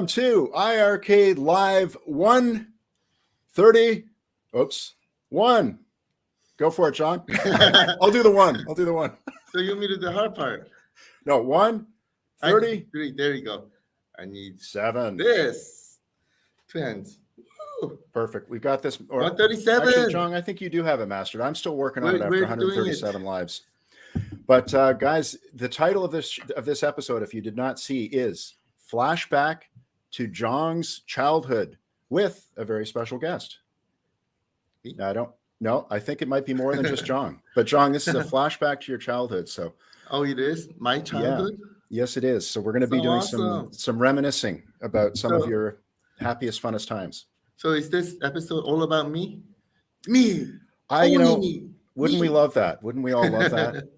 Welcome to iiRcade Live 130. Oops. 1. Go for it, John. I'll do the 1. I'll do the 1. So you want me to do the hard part? No, 130. There you go. I need 7. this. 2 hands. Woo. Perfect. We've got this. 137. Actually, Jong, I think you do have it mastered. I'm still working on it after We're 137 lives. But guys, the title of this episode, if you did not see, is Flashback to Jong's Childhood with a very special guest. I think it might be more than just Jong. But Jong, this is a flashback to your childhood. So it is my childhood? Yeah. Yes, it is. So we're going to be doing some reminiscing about some of your happiest, funnest times. So is this episode all about me? Wouldn't we love that? Wouldn't we all love that?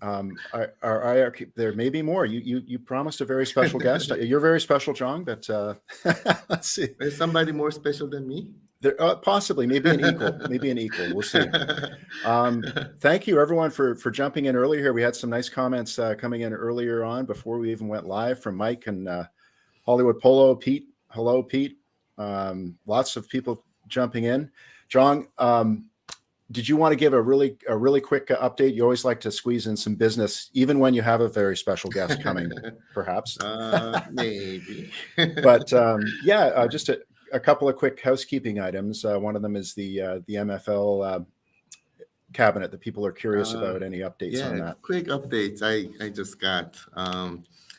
There may be more. You promised a very special guest. You're very special, Jong, but let's see. Is somebody more special than me? There, possibly, maybe an equal. We'll see. Thank you, everyone, for jumping in earlier here. We had some nice comments coming in earlier on before we even went live from Mike and Hollywood Polo, Pete. Hello, Pete. Lots of people jumping in. Jong, did you want to give a really quick update? You always like to squeeze in some business, even when you have a very special guest coming, perhaps. Maybe. But just a couple of quick housekeeping items. One of them is the MFL cabinet that people are curious about. Any updates on that? Quick updates I just got.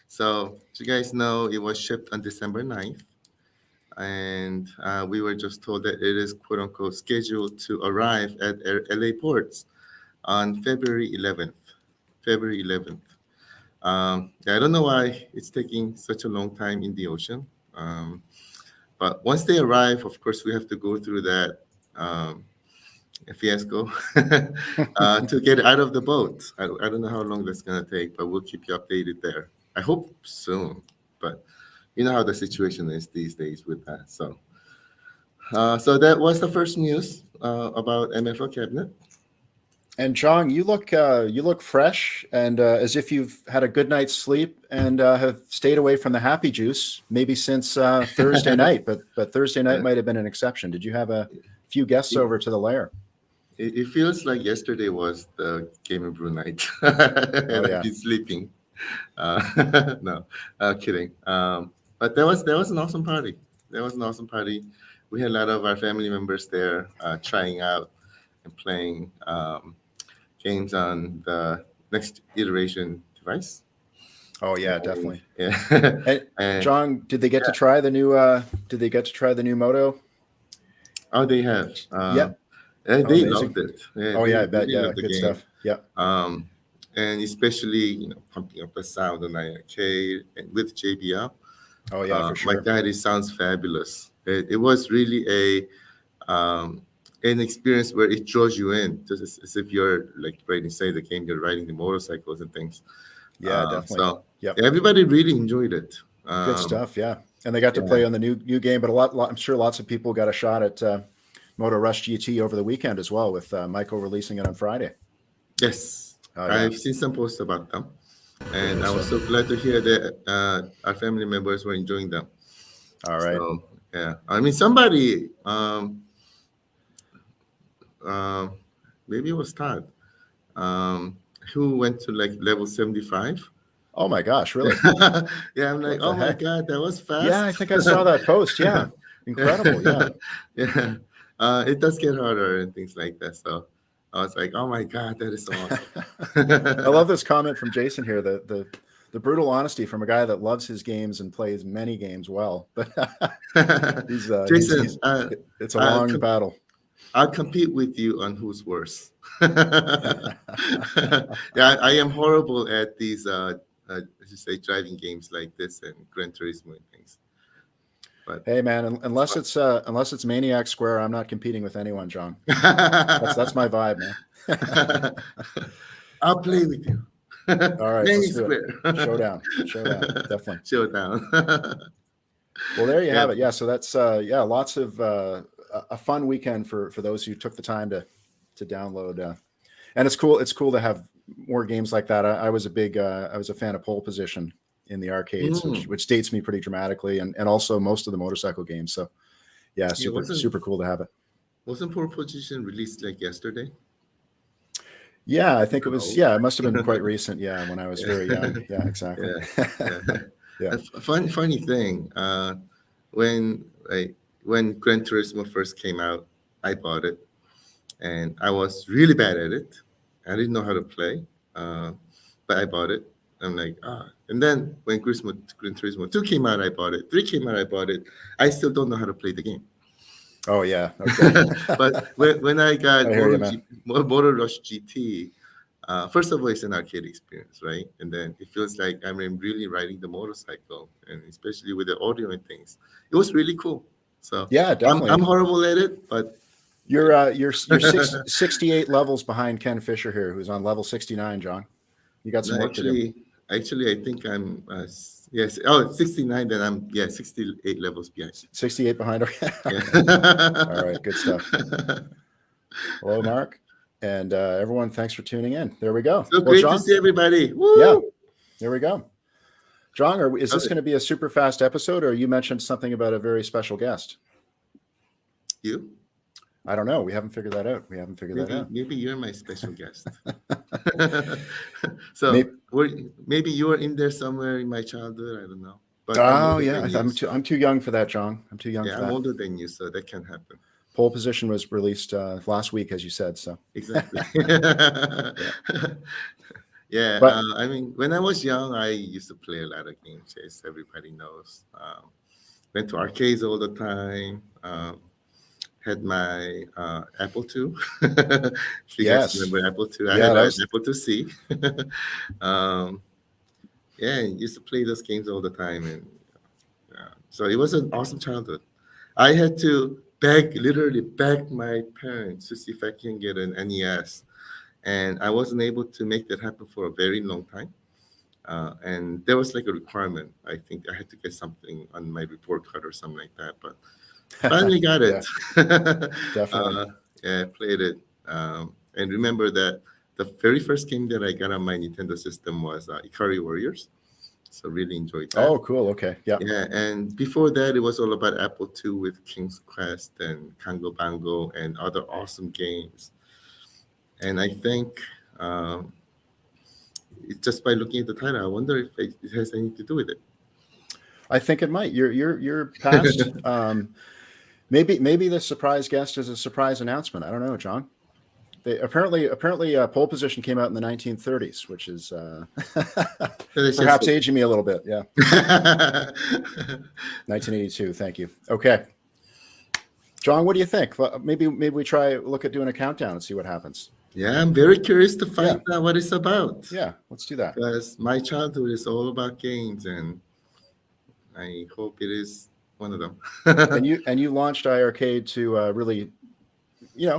So you guys know it was shipped on December 9th. And we were just told that it is quote unquote scheduled to arrive at LA ports on February 11th. I don't know why it's taking such a long time in the ocean. But once they arrive, of course, we have to go through that fiasco to get out of the boat. I don't know how long that's going to take, but we'll keep you updated there. I hope soon, but you know how the situation is these days with that. So that was the first news about MFL cabinet. And Jong, you look fresh and as if you've had a good night's sleep and have stayed away from the happy juice maybe since Thursday night. But Thursday night might have been an exception. Did you have a few guests over to the lair? It feels like yesterday was the Game and Brew night. And I've been sleeping. No, kidding. But there was an awesome party. We had a lot of our family members there trying out and playing games on the next iteration device. Oh yeah, definitely. Yeah. And Jong, did they get to try the new? Did they get to try the new Moto? Oh, they have. They loved it. Yeah, I bet. Yeah, good stuff. Yeah. And especially pumping up the sound on iiRcade and with JBL. Oh yeah, for sure. My God, it sounds fabulous. It was really an experience where it draws you in, just as if you're like right inside the game, you're riding the motorcycles and things. Yeah, definitely. So everybody really enjoyed it. Good stuff. Yeah, and they got to play on the new game, but I'm sure lots of people got a shot at Moto Rush GT over the weekend as well, with Michael releasing it on Friday. Yes, I've seen some posts about them. And I was so glad to hear that our family members were enjoying them. All right. So, yeah. I mean, somebody, maybe it was Todd, who went to like level 75. Oh my gosh, really? Yeah, I'm like, oh my God, that was fast. Yeah, I think I saw that post. Yeah, incredible. Yeah. Yeah. It does get harder and things like that. So I was like, oh my God, that is so awesome. I love this comment from Jason here, the brutal honesty from a guy that loves his games and plays many games well. But Jason, it's a long battle. I'll compete with you on who's worse. Yeah, I am horrible at these, as you say, driving games like this and Gran Turismo and things. But hey man, unless it's Maniac Square, I'm not competing with anyone, Jong. That's my vibe, man. I'll play with you. All right, Maniac Square. Showdown, definitely. Showdown. Well, there you have it. Yeah, so that's lots of a fun weekend for those who took the time to download. And it's cool to have more games like that. I was a fan of Pole Position in the arcades, which dates me pretty dramatically, and also most of the motorcycle games. So yeah, super cool to have it. Wasn't Pole Position released like yesterday? Yeah, I think it was. Yeah, it must have been quite recent. Yeah, when I was very young. Yeah, exactly. Yeah. A funny thing. When Gran Turismo first came out, I bought it, and I was really bad at it. I didn't know how to play, but I bought it. I'm like, And then when Gran Turismo 2 came out, I bought it. 3 came out, I bought it. I still don't know how to play the game. Oh yeah, okay. But when I got Motor Rush GT, first of all, it's an arcade experience, right? And then it feels like I'm really riding the motorcycle, and especially with the audio and things, it was really cool. So yeah, definitely. I'm horrible at it, but you're 68 levels behind Ken Fisher here, who's on level 69. Jong, you got some work to do. Actually, I think I'm 69. Then I'm 68 levels behind. 68 behind. Okay. All right, good stuff. Hello, Mark, and everyone. Thanks for tuning in. There we go. So great to see everybody. Woo! Yeah, there we go. Jong, is this going to be a super fast episode, or you mentioned something about a very special guest? You? I don't know. We haven't figured that out. Maybe you're my special guest. So maybe you were in there somewhere in my childhood. I don't know. But I'm too young for that, Jong. I'm too young for that. I'm older than you, so that can happen. Pole Position was released last week, as you said. So exactly. Yeah. I mean, when I was young, I used to play a lot of games, as everybody knows. Went to arcades all the time. Had my Apple II. If you guys remember Apple II, I had an Apple IIc. Used to play those games all the time, and so it was an awesome childhood. I had to literally beg my parents to see if I can get an NES, and I wasn't able to make that happen for a very long time. And there was like a requirement. I think I had to get something on my report card or something like that, but finally got it. Definitely. Played it. And remember that the very first game that I got on my Nintendo system was iiRcade Warriors. So really enjoyed that. Oh, cool. Okay. Yeah. Yeah. And before that, it was all about Apple II with King's Quest and Congo Bongo and other awesome games. And I think just by looking at the title, I wonder if it has anything to do with it. I think it might. You're past. Maybe the surprise guest is a surprise announcement. I don't know, Jong. They apparently Pole Position came out in the 1930s, which is perhaps aging me a little bit. Yeah. 1982. Thank you. Okay. Jong, what do you think? Maybe we look at doing a countdown and see what happens. Yeah, I'm very curious to find out what it's about. Yeah, let's do that. Because my childhood is all about games, and I hope it is one of them. and you launched iiRcade to really,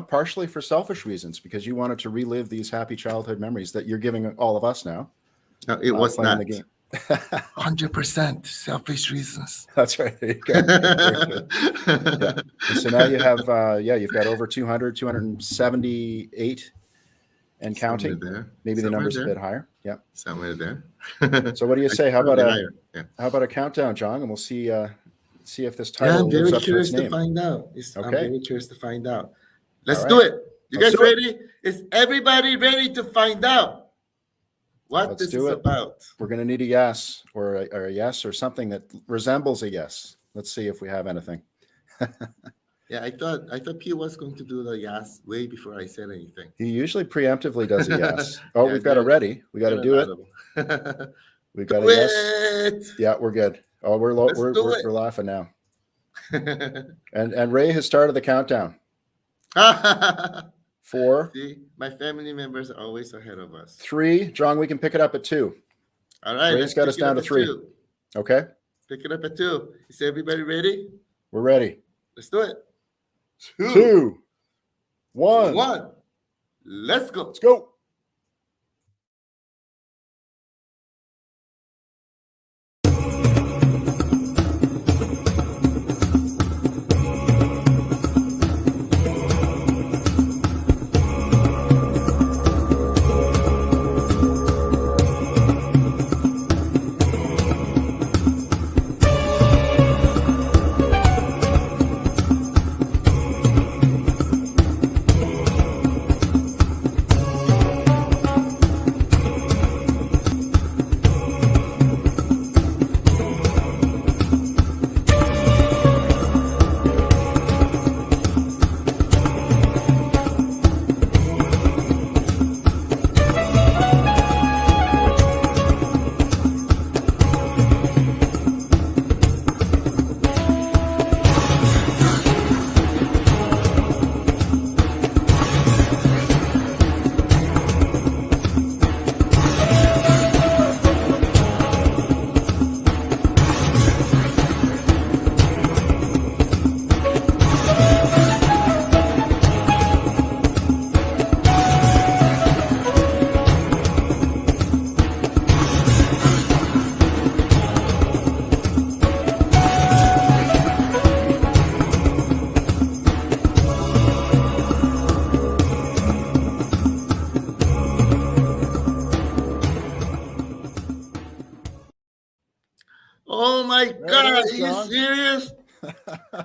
partially for selfish reasons, because you wanted to relive these happy childhood memories that you're giving all of us now. No, it was not the game. 100% selfish reasons. That's right. There you go. Yeah. So now you have, you've got over 278 and counting. There. Maybe the number's a bit higher. Yeah. Somewhere there. So what do you say? How about a countdown, Jong? And we'll see if this title lives up to its name. I'm very curious to find out. Let's do it. You guys ready? Is everybody ready to find out what this is about? We're going to need a yes or a yes or something that resembles a yes. Let's see if we have anything. Yeah, I thought P was going to do the yes way before I said anything. He usually preemptively does a yes. Oh, we've got it ready. We got to do it. We've got a yes. Yeah, we're good. Oh, we're laughing now. And Ray has started the countdown. 4. See, my family members are always ahead of us. 3. Jong, we can pick it up at 2. All right. Ray's got us down to 3. Okay. Pick it up at 2. Is everybody ready? We're ready. Let's do it. 2, 1. Let's go. Let's go. Are you Jong? serious?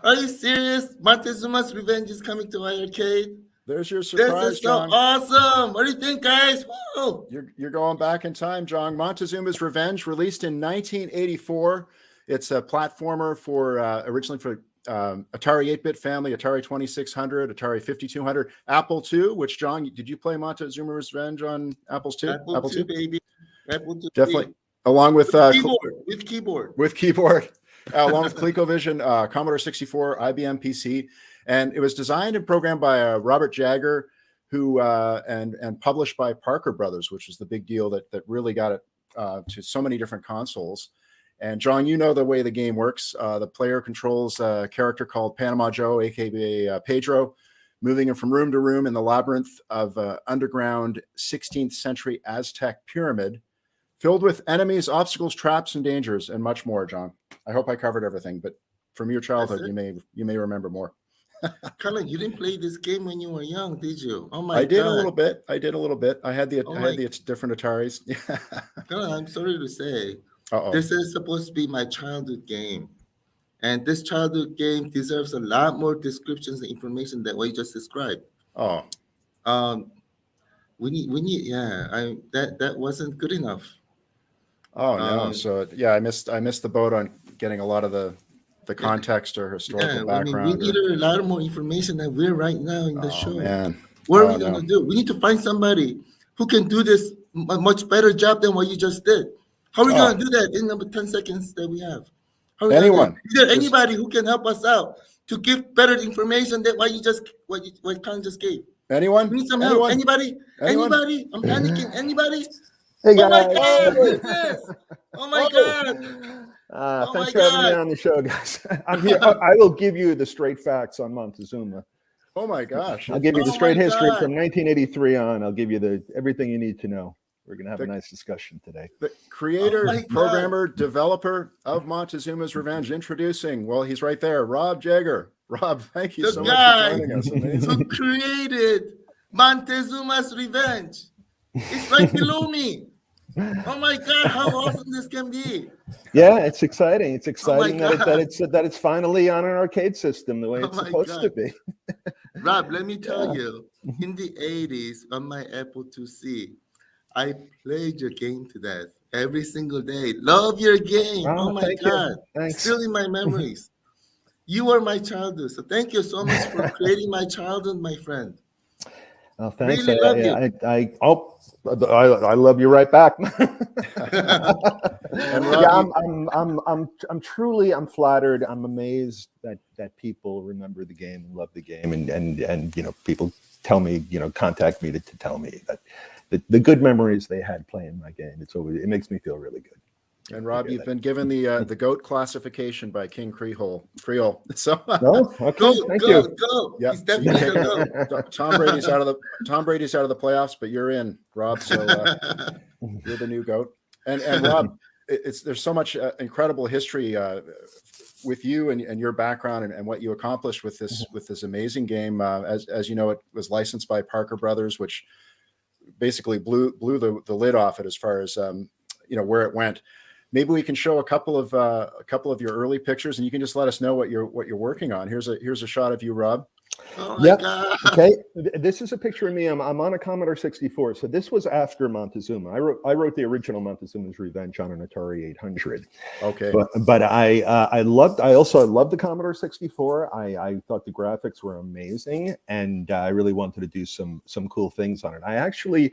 Are you serious? Montezuma's Revenge is coming to iiRcade. There's your This surprise, is so Jong. awesome. What do you think, guys? Woo! You're going back in time, Jong. Montezuma's Revenge, released in 1984. It's a platformer for originally for Atari 8-bit family, Atari 2600, Atari 5200, Apple II. Which, Jong, did you play Montezuma's Revenge on Apple's II? Apple II, baby. Apple II. Definitely. Baby. Along with Keyboard. With keyboard. Along with ColecoVision, Commodore 64, IBM PC. And it was designed and programmed by Robert Jagger, who and published by Parker Brothers, which was the big deal that really got it to so many different consoles. And John, you know the way the game works. The player controls a character called Panama Joe, aka Pedro, moving him from room to room in the labyrinth of underground 16th century Aztec pyramid, filled with enemies, obstacles, traps, and dangers, and much more. John, I hope I covered everything, but from your childhood, you may remember more. Colin, you didn't play this game when you were young, did you? Oh my God! I did a little bit. I had the different Ataris. Colin, I'm sorry to say, Uh-oh. This is supposed to be my childhood game, and this childhood game deserves a lot more descriptions and information than what you just described. Oh, we need. Yeah, that wasn't good enough. Oh no! So yeah, I missed the boat on getting a lot of the context or historical background. We needed a lot more information than we're right now in the show. Man. What are we gonna do? We need to find somebody who can do this a much better job than what you just did. How are we gonna do that in the 10 seconds that we have? Anyone? Is there anybody who can help us out to give better information than what Colin just gave? Anyone? We need some help. Anybody? Anybody? I'm panicking. Anybody? Hey guys. Oh my God! What is this? Oh my God! Thanks for having me on the show, guys. I'm here. I will give you the straight facts on Montezuma. Oh my gosh! I'll give you the straight history from 1983 on. I'll give you everything you need to know. We're going to have a nice discussion today. The creator, programmer, developer of Montezuma's Revenge, introducing. Well, he's right there, Rob Jagger. Rob, thank you so much for joining us. Amazing. Who created Montezuma's Revenge? It's right below me. Oh my God, how awesome this can be. Yeah, it's exciting. It's exciting that it's finally on an arcade system the way it's supposed to be. Rob, let me tell you, in the 80s on my Apple IIc, I played your game to death every single day. Love your game. Oh my God. Still in my memories. You are my childhood. So thank you so much for creating my childhood, my friend. Oh, thanks. Really love you. I love you right back. I'm flattered. I'm amazed that people remember the game and love the game, and people tell me, contact me to tell me that the good memories they had playing my game. It makes me feel really good. And Rob, you've been given the GOAT classification by King Creole. So thank you. Go. Yeah, He's definitely so Tom Brady's out of the playoffs, but you're in, Rob. So you're the new GOAT. And Rob, there's so much incredible history with you and your background and what you accomplished with this amazing game. As you know, it was licensed by Parker Brothers, which basically blew the lid off it as far as where it went. Maybe we can show a couple of your early pictures, and you can just let us know what you're working on. Here's a shot of you, Rob. Oh my God. Okay. This is a picture of me. I'm on a Commodore 64. So this was after Montezuma. I wrote the original Montezuma's Revenge on an Atari 800. Okay. But I also loved the Commodore 64. I thought the graphics were amazing, and I really wanted to do some cool things on it. I actually.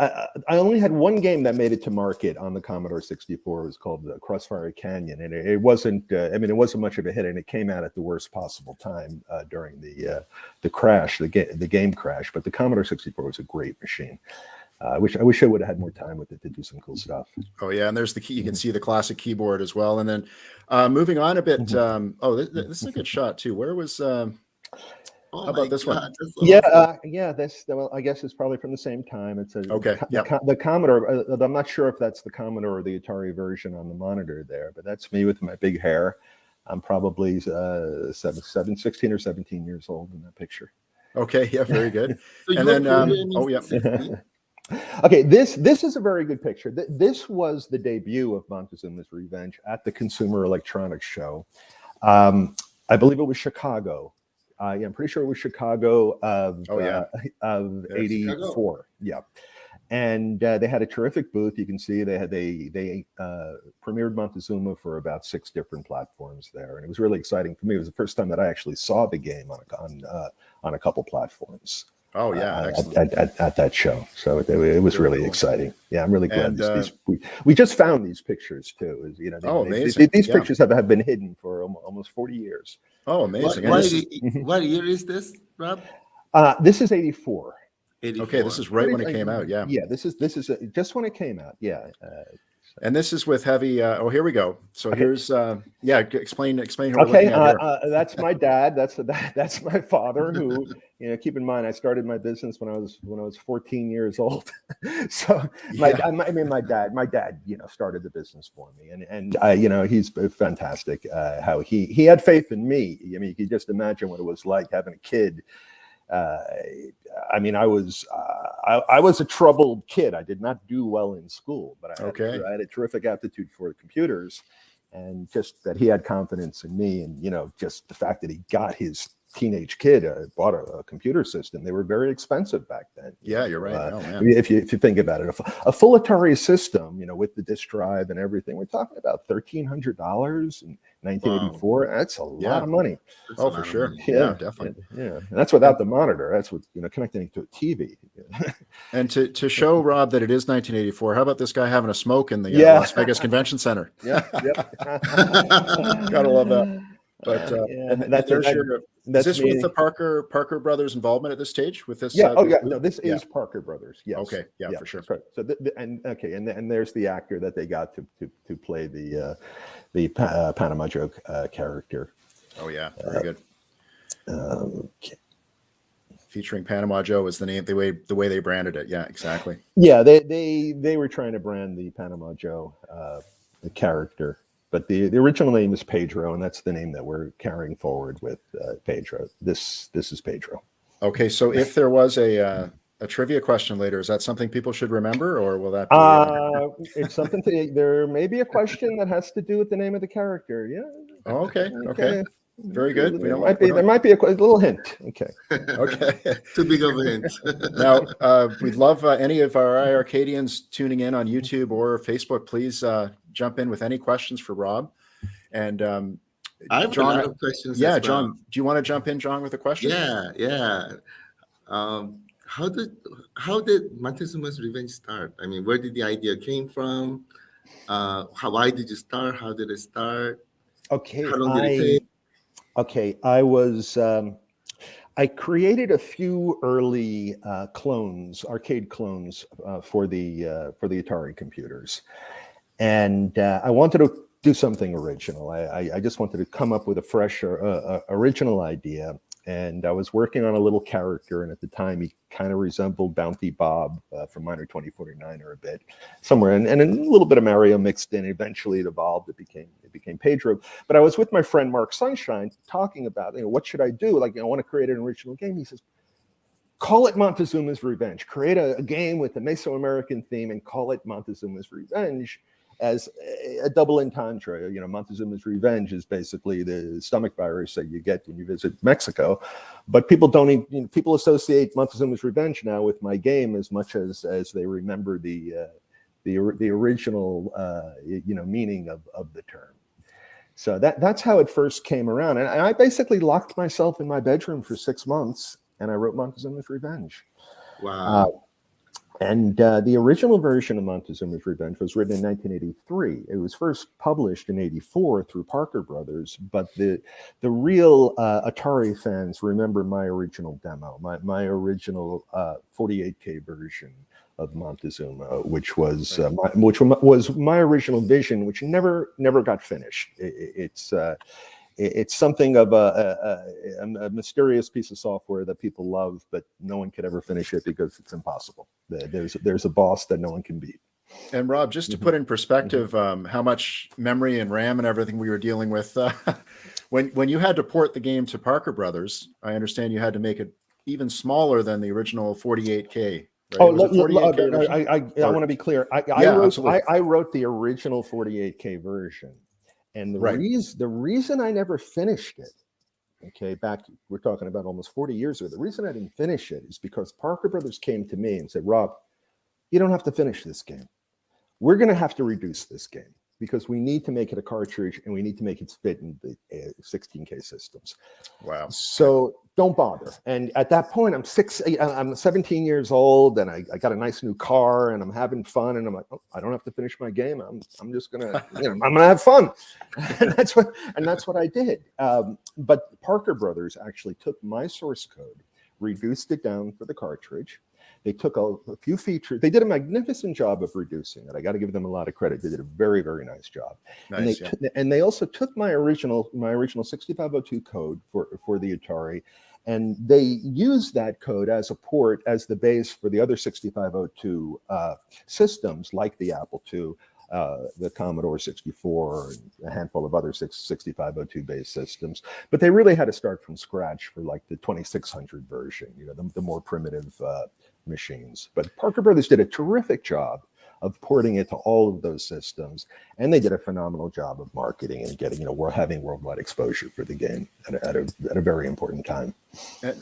I only had one game that made it to market on the Commodore 64. It was called Crossfire Canyon, and it wasn't. It wasn't much of a hit, and it came out at the worst possible time during the crash, the game crash. But the Commodore 64 was a great machine. I wish I would have had more time with it to do some cool stuff. Oh yeah, and there's the key. You can see the classic keyboard as well. And then moving on a bit. This is a good shot too. Where was? How about this one? Well, I guess it's probably from the same time. It's the Commodore. I'm not sure if that's the Commodore or the Atari version on the monitor there, but that's me with my big hair. I'm probably 16 or 17 years old in that picture. Okay, yeah, very good. So and then, Okay, this is a very good picture. This was the debut of Montezuma's Revenge at the Consumer Electronics Show. I believe it was Chicago. Yeah, I'm pretty sure it was Chicago of Chicago. '84. Yeah, and they had a terrific booth. You can see they premiered Montezuma for about 6 different platforms there, and it was really exciting for me. It was the first time that I actually saw the game on a couple platforms. Oh yeah, excellent. At that show, so it was really exciting. Yeah, I'm really glad we just found these pictures too. You know, amazing. These pictures have been hidden for almost 40 years. Oh, amazing. What year is this, Rob? This is '84. Okay, this is right when it came out. Yeah. Yeah, this is just when it came out. Yeah. And this is with heavy. Oh, here we go. So here's explain. Who okay, that's my dad. That's my father. Who, you know, keep in mind, I started my business when I was 14 years old. So my dad, you know, started the business for me, and you know, he's fantastic. How he had faith in me. I mean, you can just imagine what it was like having a kid. I mean, I was a troubled kid. I did not do well in school, but I had a terrific aptitude for computers, and just that he had confidence in me, and you know, just the fact that he got his teenage kid bought a computer system. They were very expensive back then. Yeah, you're right. If you think about it, a full Atari system, you know, with the disk drive and everything, we're talking about $1,300 in 1984. Wow. That's a lot of money. Oh, for sure. Yeah, definitely. Yeah, and that's without the monitor. That's with, you know, connecting to a TV. And to show Rob that it is 1984, how about this guy having a smoke in the Las Vegas Convention Center? Yeah. Gotta love that. But is this with the Parker Brothers involvement at this stage with this? Yeah. No, this is Parker Brothers. Yes. Okay. Yeah, for sure. Right. So and there's the actor that they got to play the Panama Joe character. Oh yeah, very good. Okay. Featuring Panama Joe is the name, the way they branded it. Yeah, exactly. Yeah, they were trying to brand the Panama Joe the character. But the original name is Pedro, and that's the name that we're carrying forward with Pedro. This is Pedro. Okay, so if there was a trivia question later, is that something people should remember, or will that be? It's something there may be a question that has to do with the name of the character. Yeah. Oh, okay. Very good. There might be a little hint. Okay. Okay. Too big of a hint. Now, we'd love any of our iiRcadians tuning in on YouTube or Facebook. Please jump in with any questions for Rob. And I have John, a lot of questions. Yeah, John, do you want to jump in, John, with a question? Yeah. How did Montezuma's Revenge start? I mean, where did the idea came from? Why did you start? How did it start? Okay. How long did it take? Okay, I created a few early arcade clones for the Atari computers, and I wanted to do something original. I just wanted to come up with a fresh, original idea. And I was working on a little character, and at the time he kind of resembled Bounty Bob from Miner 2049 a bit, somewhere, and a little bit of Mario mixed in. Eventually, it evolved. It became Pedro. But I was with my friend Mark Sunshine talking about, you know, what should I do? Like, I want to create an original game. He says, call it Montezuma's Revenge. Create a game with a Mesoamerican theme and call it Montezuma's Revenge. As a double entendre. You know, Montezuma's Revenge is basically the stomach virus that you get when you visit Mexico, but people people associate Montezuma's Revenge now with my game as much as they remember the original meaning of the term. So that's how it first came around, and I basically locked myself in my bedroom for 6 months, and I wrote Montezuma's Revenge. Wow. And the original version of Montezuma's Revenge was written in 1983. It was first published in '84 through Parker Brothers, but the real Atari fans remember my original demo, my original 48K version of Montezuma, which was my original vision, which never got finished. It's something of a mysterious piece of software that people love, but no one could ever finish it because it's impossible. There's a boss that no one can beat. And Rob, just to put in perspective how much memory and RAM and everything we were dealing with, when you had to port the game to Parker Brothers, I understand you had to make it even smaller than the original 48K right? Oh, Was it 48K version? I want to be clear. Absolutely. I wrote the original 48K version, and Right. the reason I never finished it, okay, back we're talking about almost 40 years ago. The reason I didn't finish it is because Parker Brothers came to me and said, "Rob, you don't have to finish this game. We're going to have to reduce this game because we need to make it a cartridge and we need to make it fit in the 16K systems. Wow. So don't bother." And at that point, I'm 17 years old, and I got a nice new car, and I'm having fun, and I'm like, oh, I don't have to finish my game. I'm just gonna, I'm gonna have fun, and that's what I did. But Parker Brothers actually took my source code, reduced it down for the cartridge. They took a few features. They did a magnificent job of reducing it. I got to give them a lot of credit. They did a very, very nice job. Nice, and they also took my original 6502 code for the Atari, and they used that code as a port, as the base for the other 6502 systems, like the Apple II, the Commodore 64, and a handful of other 6502 based systems. But they really had to start from scratch for like the 2600 version, the more primitive machines. But Parker Brothers did a terrific job of porting it to all of those systems, and they did a phenomenal job of marketing and getting, we're having worldwide exposure for the game at a very important time.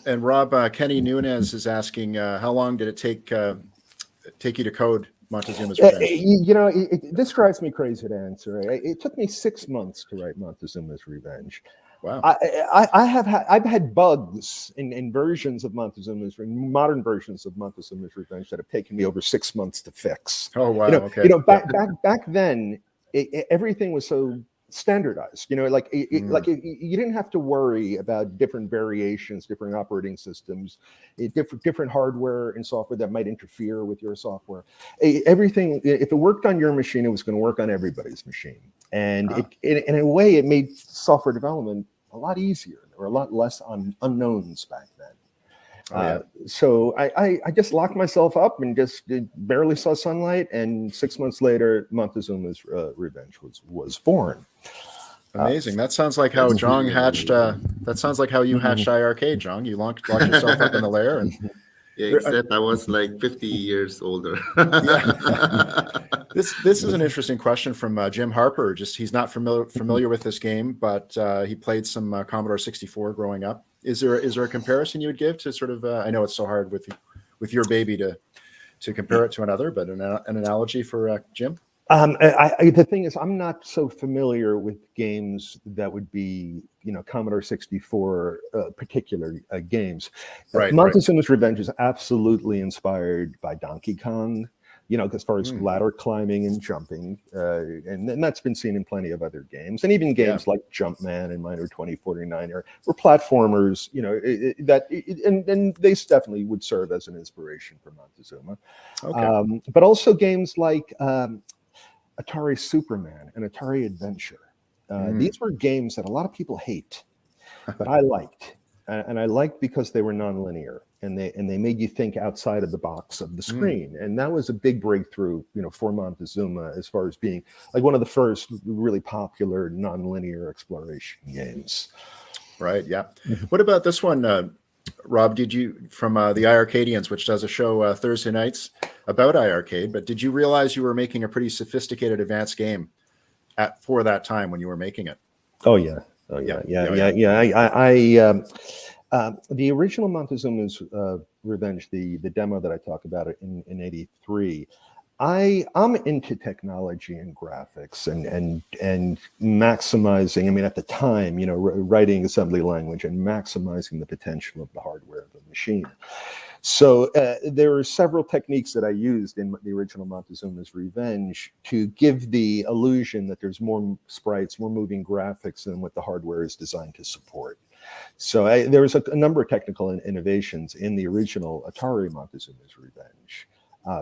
And Rob, Kenny Nunez is asking, how long did it take you to code Montezuma's Revenge? This drives me crazy to answer. It took me 6 months to write Montezuma's Revenge. Wow. I've had bugs in versions of modern versions of Montezuma's Revenge that have taken me over 6 months to fix. Oh wow. Okay. Back then, everything was so standardized. You didn't have to worry about different variations, different operating systems, different hardware and software that might interfere with your software. Everything, if it worked on your machine, it was going to work on everybody's machine. And in a way, it made software development a lot easier. There were a lot less unknowns back then. So I just locked myself up and just barely saw sunlight. And 6 months later, Montezuma's Revenge was born. Amazing. That sounds like how Jong hatched. That sounds like how you hatched iiRcade, Jong. You locked yourself up in the lair, and except I was like 50 years older. This is an interesting question from Jim Harper. He's not familiar with this game, but he played some Commodore 64 growing up. Is there a comparison you would give to sort of? I know it's so hard with your baby to compare it to another, but an analogy for Jim. The thing is, I'm not so familiar with games that would be, Commodore 64 particular games. Right. Montezuma's Revenge is absolutely inspired by Donkey Kong, as far as ladder climbing and jumping, and that's been seen in plenty of other games, and even games like Jumpman and Miner 2049 were platformers, and they definitely would serve as an inspiration for Montezuma. Okay. But also games like Atari Superman and Atari Adventure. These were games that a lot of people hate, but I liked. And I liked because they were nonlinear and they made you think outside of the box of the screen. And that was a big breakthrough, for Montezuma as far as being like one of the first really popular nonlinear exploration games. Right. Yeah. What about this one, Rob? Did you, from the iiRcadians, which does a show Thursday nights about iiRcade, but did you realize you were making a pretty sophisticated advanced game for that time when you were making it? Oh yeah. The original Montezuma's Revenge, the demo that I talk about it in '83. I'm into technology and graphics and maximizing. I mean, at the time, writing assembly language and maximizing the potential of the hardware of the machine. So there are several techniques that I used in the original Montezuma's Revenge to give the illusion that there's more sprites, more moving graphics than what the hardware is designed to support. So there was a number of technical innovations in the original Atari Montezuma's Revenge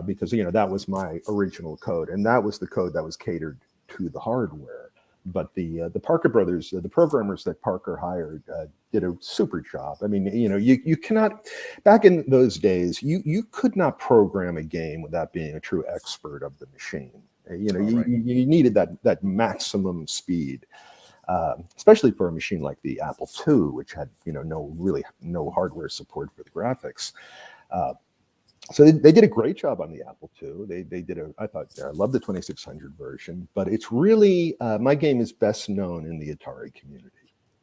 because, that was my original code. And that was the code that was catered to the hardware. But the Parker brothers, the programmers that Parker hired, did a super job. I mean, you cannot, back in those days, you could not program a game without being a true expert of the machine. You needed that maximum speed, especially for a machine like the Apple II, which had no hardware support for the graphics. So they did a great job on the Apple II. They did I love the 2600 version, but it's really, my game is best known in the Atari community.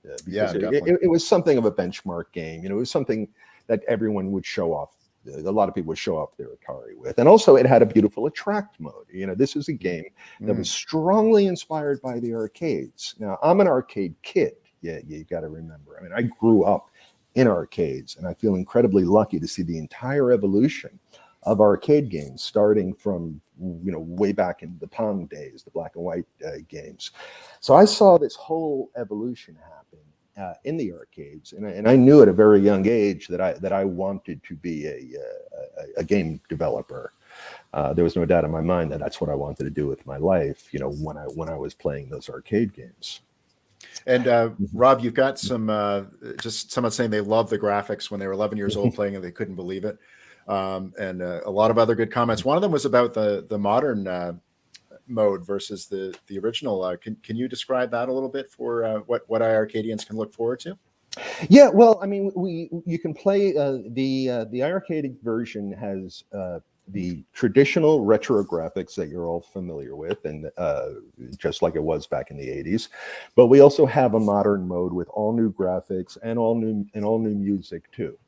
Because definitely. it was something of a benchmark game. It was something that everyone would show off. A lot of people would show off their Atari with. And also it had a beautiful attract mode. This is a game that was strongly inspired by the arcades. Now, I'm an arcade kid. Yeah, you got to remember. I mean, I grew up in arcades, and I feel incredibly lucky to see the entire evolution of arcade games, starting from way back in the Pong days, the black and white games. So I saw this whole evolution happen in the arcades, and I knew at a very young age that I wanted to be a game developer. There was no doubt in my mind that that's what I wanted to do with my life. When I was playing those arcade games. And Rob, you've got some just someone saying they love the graphics when they were 11 years old playing it, they couldn't believe it, and a lot of other good comments. One of them was about the modern mode versus the original. Can you describe that a little bit for what iArcadians can look forward to? Yeah, well, I mean, you can play the iArcade version has the traditional retro graphics that you're all familiar with, and just like it was back in the 80s. But we also have a modern mode with all new graphics and all new music too.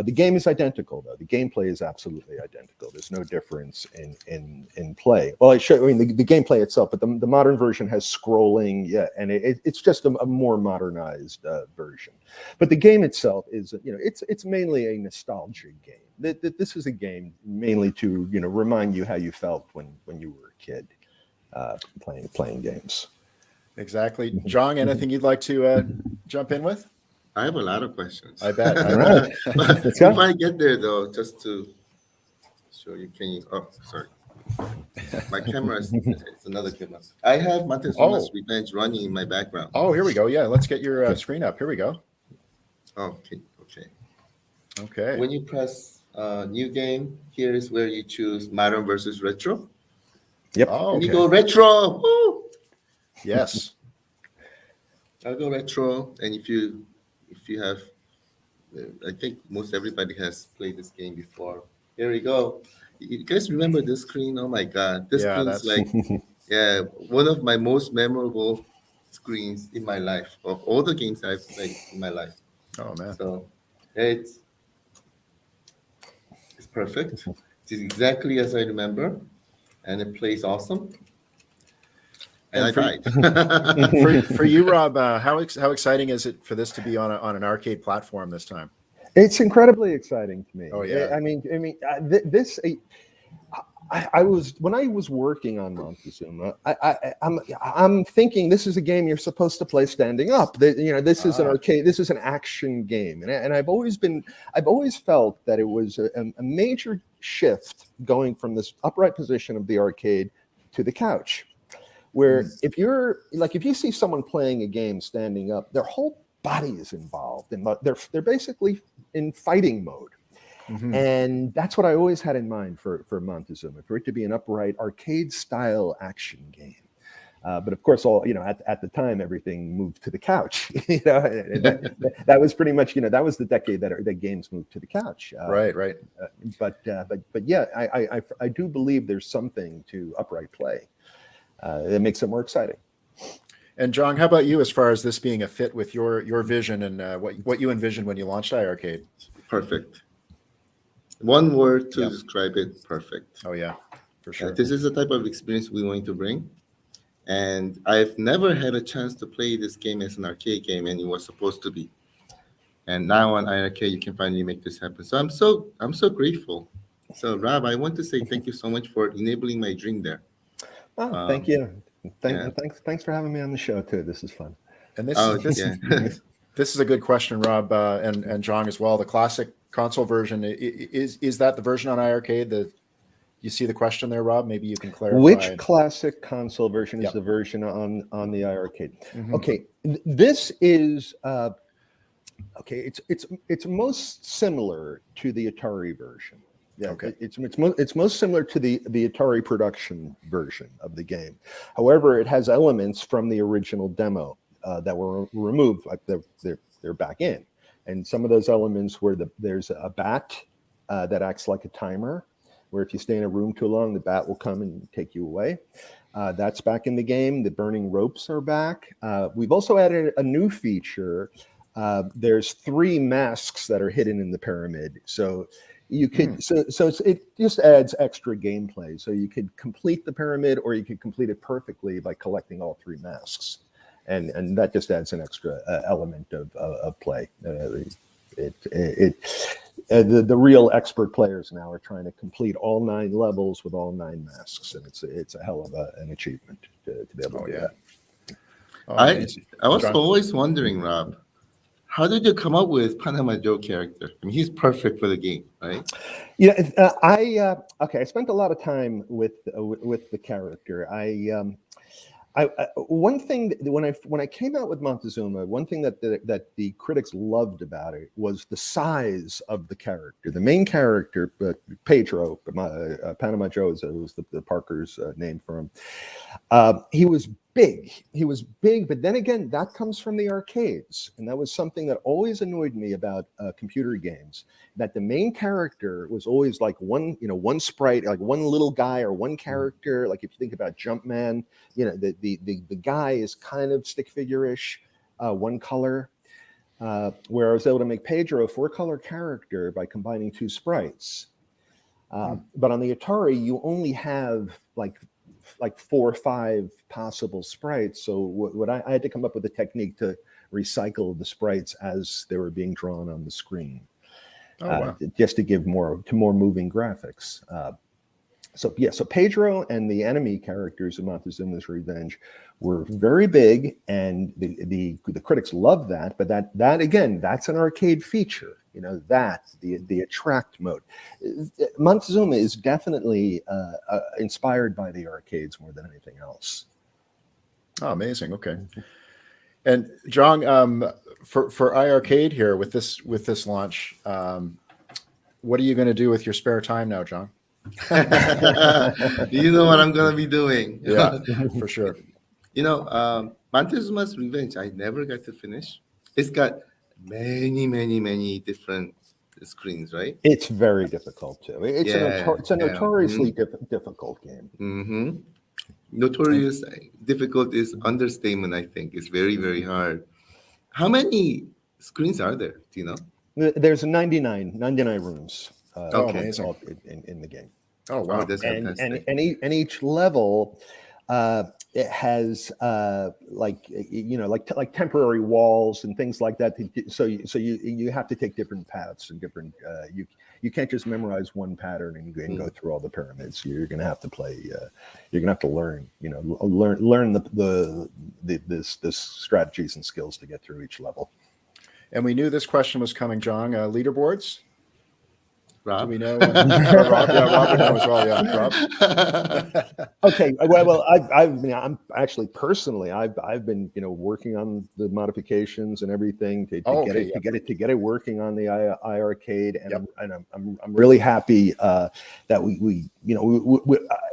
The game is identical, though. The gameplay is absolutely identical. There's no difference in play. Well, the gameplay itself, but the modern version has scrolling, and it's just a more modernized version. But the game itself is, it's mainly a nostalgia game. This is a game mainly to, remind you how you felt when you were a kid playing games. Exactly. Jong, anything you'd like to jump in with? I have a lot of questions. I bet. All right. Before I get there, though, just to show you, sorry. My camera is another camera. I have Montezuma's Revenge running in my background. Oh, here we go. Yeah, let's get your screen up. Here we go. Okay. When you press new game, here is where you choose modern versus retro. Yep. Oh, and you go retro. Woo! Yes. I'll go retro, and if you have, I think most everybody has played this game before. Here we go. You guys remember this screen? Oh my God, this screen is like, one of my most memorable screens in my life of all the games I've played in my life. Oh man. So it's perfect. It's exactly as I remember, and it plays awesome. And I died. for you, Rob, how exciting is it for this to be on an arcade platform this time? It's incredibly exciting to me. Oh yeah. I mean, I was when I was working on Montezuma, I'm thinking this is a game you're supposed to play standing up. This is an arcade. This is an action game, and I've always felt that it was a major shift going from this upright position of the arcade to the couch. Where if you see someone playing a game standing up, their whole body is involved, and they're basically in fighting mode. Mm-hmm. And that's what I always had in mind for Montezuma, for it to be an upright arcade style action game. But of course, at the time, everything moved to the couch. That was pretty much, that was the decade that games moved to the couch. Right. But yeah, I do believe there's something to upright play. It makes it more exciting. And Jong, how about you as far as this being a fit with your vision and what you envisioned when you launched iArcade? Perfect. One word to describe it, perfect. Oh yeah, for sure. This is the type of experience we want to bring. And I've never had a chance to play this game as an arcade game, and it was supposed to be. And now on iArcade, you can finally make this happen. So I'm so grateful. So Rob, I want to say thank you so much for enabling my dream there. Oh, thank you. Thanks for having me on the show too. This is fun. And this is a good question, Rob, and Jong as well. The classic console version, is that the version on iArcade? You see the question there, Rob? Maybe you can clarify. Which classic console version is the version on the iArcade? Mm-hmm. Okay, this is it's most similar to the Atari version. Yeah, okay. It's most similar to the Atari production version of the game. However, it has elements from the original demo that were removed. Like they're back in, and some of those elements where there's a bat that acts like a timer, where if you stay in a room too long, the bat will come and take you away. That's back in the game. The burning ropes are back. We've also added a new feature. There's 3 masks that are hidden in the pyramid. So you could, it just adds extra gameplay. So you could complete the pyramid, or you could complete it perfectly by collecting all 3 masks. And that just adds an extra element of play. The real expert players now are trying to complete all 9 levels with all 9 masks, and it's a hell of an achievement to be able to do that. I was always wondering, Rob, how did you come up with Panama Joe character? I mean, he's perfect for the game, right? Yeah, I spent a lot of time with the character. One thing when I came out with Montezuma, one thing that the critics loved about it was the size of the character. The main character, Pedro, Panama Joe was the Parker's name for him. He was big. He was big, but then again, that comes from the arcades, and that was something that always annoyed me about computer games. That the main character was always like one sprite, like one little guy or one character. Like if you think about Jumpman, the guy is kind of stick figure-ish, one color. Where I was able to make Pedro a 4-color character by combining 2 sprites. But on the Atari, you only have like 4 or 5 possible sprites. So what I had to come up with a technique to recycle the sprites as they were being drawn on the screen. Just to give more moving graphics. So Pedro and the enemy characters of Montezuma's Revenge were very big, and the critics loved that. But that again, that's an arcade feature. The attract mode. Montezuma is definitely inspired by the arcades more than anything else. Oh, amazing. Okay. And Jong, for iiRcade here with this launch, what are you going to do with your spare time now, Jong? You know what I'm going to be doing. Yeah, for sure. Montezuma's Revenge, I never got to finish. It's got many different screens, right? It's very difficult too. It's a notoriously difficult game. Mm-hmm. Notorious difficult is understatement. I think it's very hard. How many screens are there? Do you know? There's 99 rooms. In the game. Oh wow, that's fantastic. And each level it has like temporary walls and things like that. So you have to take different paths and different. You can't just memorize one pattern and go through all the pyramids. You're going to have to play. You're going to have to learn. Learn the strategies and skills to get through each level. And we knew this question was coming, Jong. Leaderboards. Rob? Do we know? Rob, yeah, Rob would know as well. Yeah, Rob. Okay. Well, I'm actually personally, I've been working on the modifications and everything to get it working on the iiRcade, and I'm really happy that we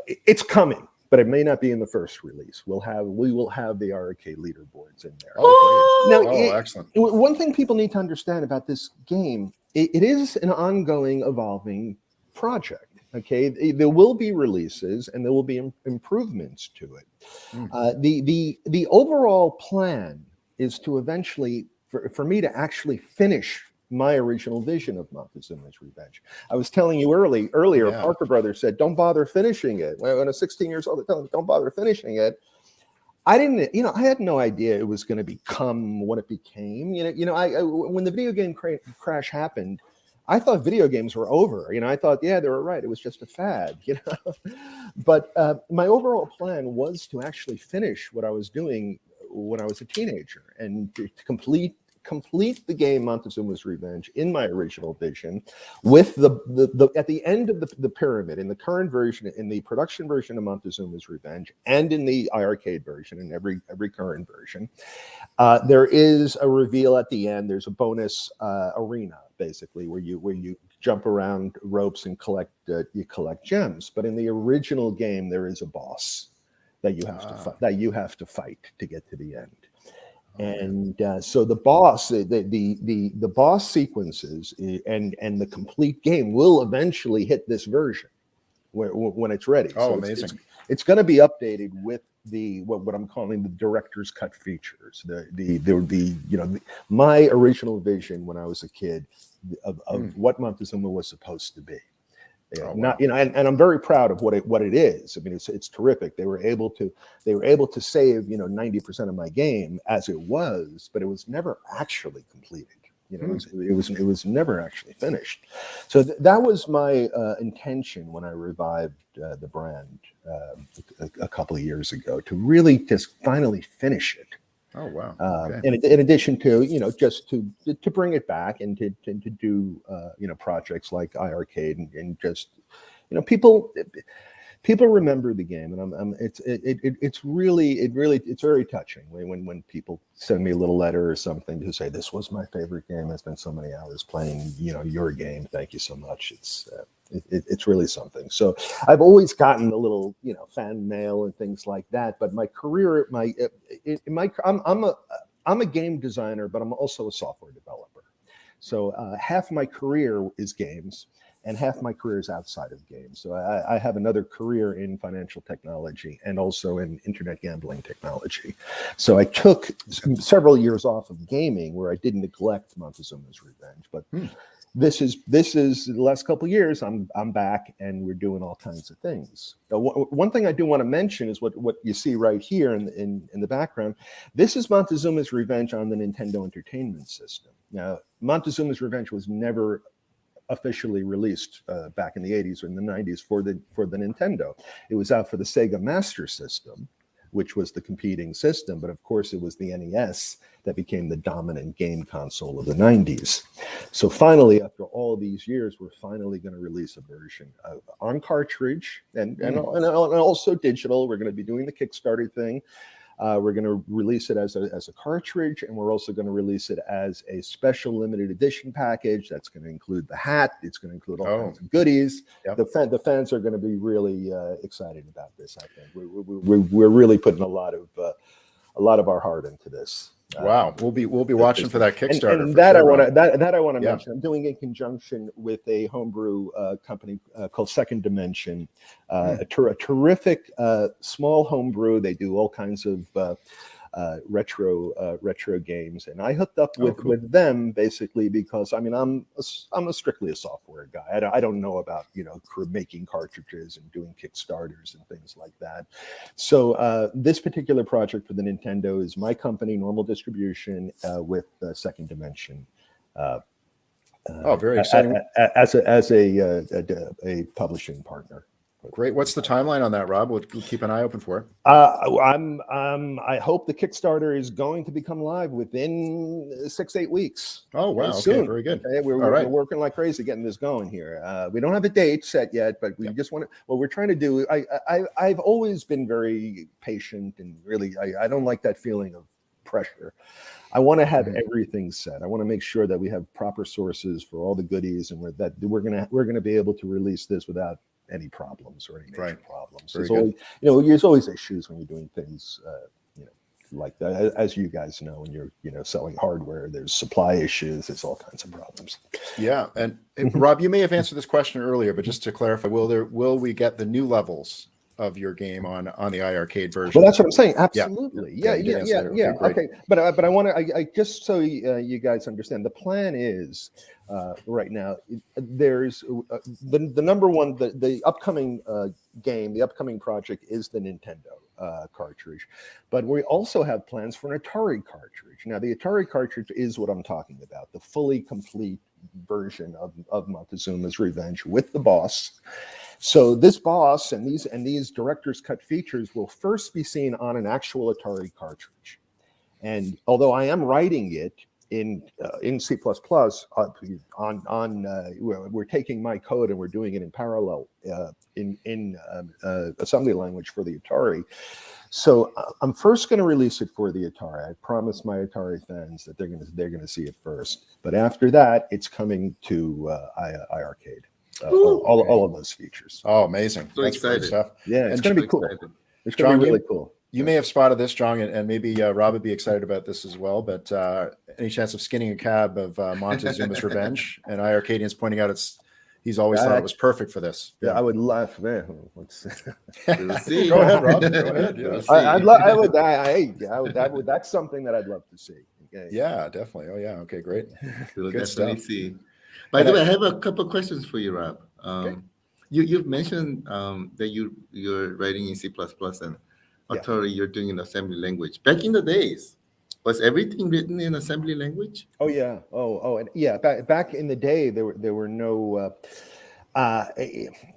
it's coming, but it may not be in the first release. We will have the iiRcade leaderboards in there. Excellent. One thing people need to understand about this game. It is an ongoing, evolving project. Okay, there will be releases and there will be improvements to it. The overall plan is to eventually, for me to actually finish my original vision of Montezuma's Revenge. I was telling you earlier. Yeah. Parker Brothers said, "Don't bother finishing it." When I was 16 years old, they told me, "Don't bother finishing it." I didn't, I had no idea it was going to become what it became. When the video game crash happened, I thought video games were over. I thought, yeah, they were right. It was just a fad, But my overall plan was to actually finish what I was doing when I was a teenager and to complete the game Montezuma's Revenge in my original vision, with the at the end of the pyramid in the current version, in the production version of Montezuma's Revenge, and in the iiRcade version, in every current version, there is a reveal at the end. There's a bonus arena, basically, where you jump around ropes and collect gems. But in the original game, there is a boss that you have to fight to get to the end. And so the boss, the boss sequences and the complete game will eventually hit this version when it's ready. Oh, So amazing! It's going to be updated with the what I'm calling the director's cut features. There would be my original vision when I was a kid of what Montezuma was supposed to be. Oh, wow. Not and I'm very proud of what it is. I mean, it's terrific. They were able to save 90% of my game as it was, but it was never actually completed. It was never actually finished. So that was my intention when I revived the brand a couple of years ago, to really just finally finish it. Oh, wow! Okay. In addition to just to bring it back and to do projects like iiRcade and just people remember the game, and it's very touching when people send me a little letter or something to say, this was my favorite game. I spent so many hours playing your game. Thank you so much. It's really something. So I've always gotten a little fan mail and things like that. But my career, I'm a game designer, but I'm also a software developer. So half my career is games, and half my career is outside of games. So I have another career in financial technology and also in internet gambling technology. So I took several years off of gaming where I didn't neglect Montezuma's Revenge, but this is the last couple of years I'm back, and we're doing all kinds of things. Now, one thing I do want to mention is what you see right here in the background. This is Montezuma's Revenge on the Nintendo Entertainment System. Now, Montezuma's Revenge was never officially released back in the 80s or in the 90s for the Nintendo. It was out for the Sega Master System, which was the competing system, but of course it was the NES that became the dominant game console of the 90s. So finally, after all these years, we're finally going to release a version on cartridge and also digital. We're going to be doing the Kickstarter thing. We're going to release it as a cartridge, and we're also going to release it as a special limited edition package. That's going to include the hat. It's going to include all kinds of goodies. Yep. The fans are going to be really excited about this. I think we're really putting a lot of our heart into this. Wow, we'll be watching for that Kickstarter. And that, sure, I want to mention. I'm doing in conjunction with a homebrew company called Second Dimension, a terrific small homebrew. They do all kinds of retro games, and I hooked up with them basically because I'm strictly a software guy. I don't know about making cartridges and doing Kickstarters and things like that. So this particular project for the Nintendo is my company, Normal Distribution, with Second Dimension. Very exciting! As a publishing partner. Great. What's the timeline on that, Rob? We'll keep an eye open for it. I hope the Kickstarter is going to become live within 6-8 weeks. Oh, wow. Okay, soon. Very good. Okay, we're working like crazy getting this going here. We don't have a date set yet, but we just want to. What we're trying to do. I've always been very patient, and really, I don't like that feeling of pressure. I want to have everything set. I want to make sure that we have proper sources for all the goodies, and we're gonna be able to release this without any problems or any major problems. There's always issues when you're doing things like that. As you guys know, when you're selling hardware, there's supply issues, there's all kinds of problems. Yeah. And Rob, you may have answered this question earlier, but just to clarify, will we get the new levels of your game on the iiRcade version? Well, that's what I'm saying. Absolutely. Yeah. Okay. But I want to, just so you guys understand, the plan is right now, there's the number one, the upcoming game, the upcoming project is the Nintendo cartridge, but we also have plans for an Atari cartridge. Now, the Atari cartridge is what I'm talking about, the fully complete version of Montezuma's Revenge with the boss. So this boss and these director's cut features will first be seen on an actual Atari cartridge. And although I am writing it in C++, we're taking my code and we're doing it in parallel in assembly language for the Atari. So I'm first going to release it for the Atari. I promise my Atari fans that they're going to see it first. But after that, it's coming to iiRcade. All of those features. Oh, amazing! So That's excited. great stuff. Yeah, it's going to be cool. Excited. It's going to be really cool. You may have spotted this, Jong, and maybe Rob would be excited about this as well. But any chance of skinning a cab of Montezuma's Revenge? And iiRcadian's pointing out he's always thought it was perfect for this. Yeah, I would laugh. Man, let's We'll see. Go ahead, Rob. Go ahead. Yeah. We'll see. I would. That's something that I'd love to see. Okay. Yeah, definitely. Oh, yeah. Okay, great. We'll Good definitely stuff. see. By the way, I have a couple of questions for you, Rob. Okay. You've mentioned that you're writing in C++ and Atari you're doing in assembly language. Back in the days, was everything written in assembly language? Oh yeah. And yeah. Back in the day, there were no.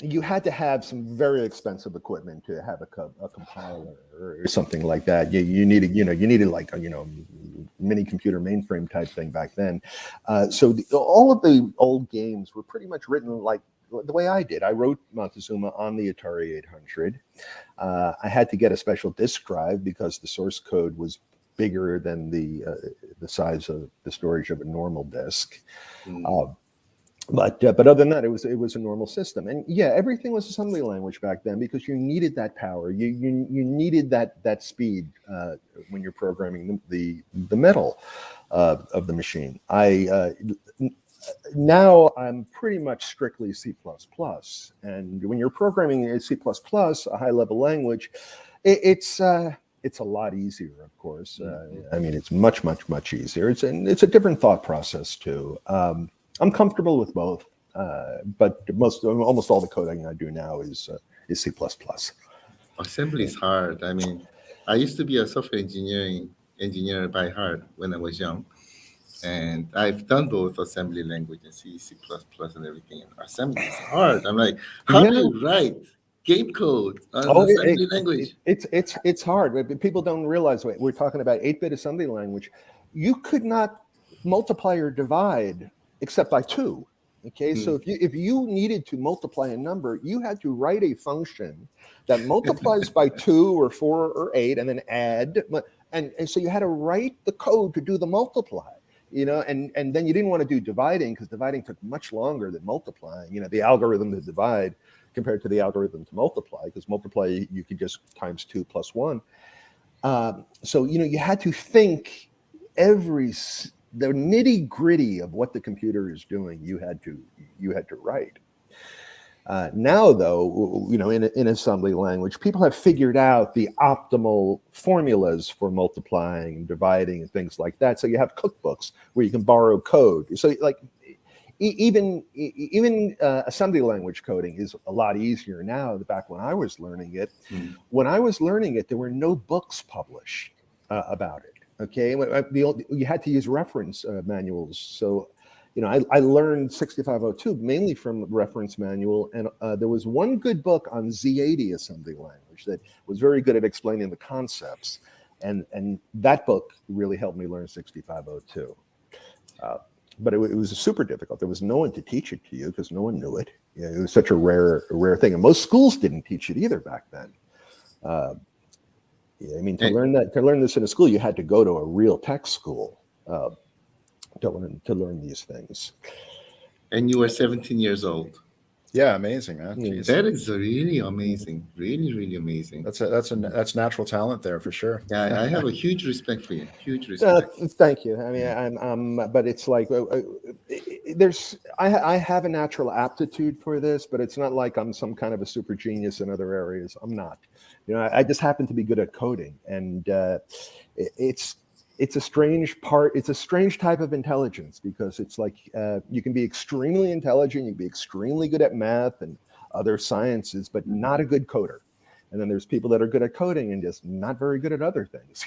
You had to have some very expensive equipment to have a compiler or something like that. You needed like mini computer mainframe type thing back then. So all of the old games were pretty much written like the way I did. I wrote Montezuma on the Atari 800. I had to get a special disk drive because the source code was bigger than the size of the storage of a normal disk. But other than that, it was a normal system. And yeah, everything was assembly language back then because you needed that power. You needed that speed when you're programming the metal of the machine. Now I'm pretty much strictly C++. And when you're programming C++, a high level language, it's a lot easier, of course. I mean, it's much easier. It's a different thought process too. I'm comfortable with both, but almost all the coding I do now is C++. Assembly is hard. I mean, I used to be a software engineer by heart when I was young, and I've done both assembly language and C++ and everything. And assembly is hard. I'm like, how do you write game code on assembly language? It's hard. But people don't realize we're talking about 8-bit assembly language. You could not multiply or divide except by 2. Okay, so if you needed to multiply a number, you had to write a function that multiplies by 2 or 4 or 8 and then add. And so you had to write the code to do the multiply, and then you didn't want to do dividing because dividing took much longer than multiplying. The algorithm to divide compared to the algorithm to multiply, because multiply you could just times 2 plus 1. So you had to think the nitty gritty of what the computer is doing. You had to write. Now, though, in assembly language, people have figured out the optimal formulas for multiplying and dividing and things like that. So you have cookbooks where you can borrow code. So like even assembly language coding is a lot easier now than back when I was learning it. When I was learning it, there were no books published about it. Okay, you had to use reference manuals. So, I learned 6502 mainly from reference manual, and there was one good book on Z80 assembly language that was very good at explaining the concepts, and that book really helped me learn 6502. But it was super difficult. There was no one to teach it to you because no one knew it. It was such a rare thing, and most schools didn't teach it either back then. I mean, to learn this in a school, you had to go to a real tech school to learn these things. And you were 17 years old. Yeah, amazing, man. Jeez. That is really amazing. Really, really amazing. That's natural talent there for sure. Yeah, I have a huge respect for you. Huge respect. Thank you. I mean, but it's like I have a natural aptitude for this, but it's not like I'm some kind of a super genius in other areas. I'm not. I just happen to be good at coding, and it's a strange part. It's a strange type of intelligence because it's like you can be extremely intelligent, you can be extremely good at math and other sciences, but not a good coder. And then there's people that are good at coding and just not very good at other things.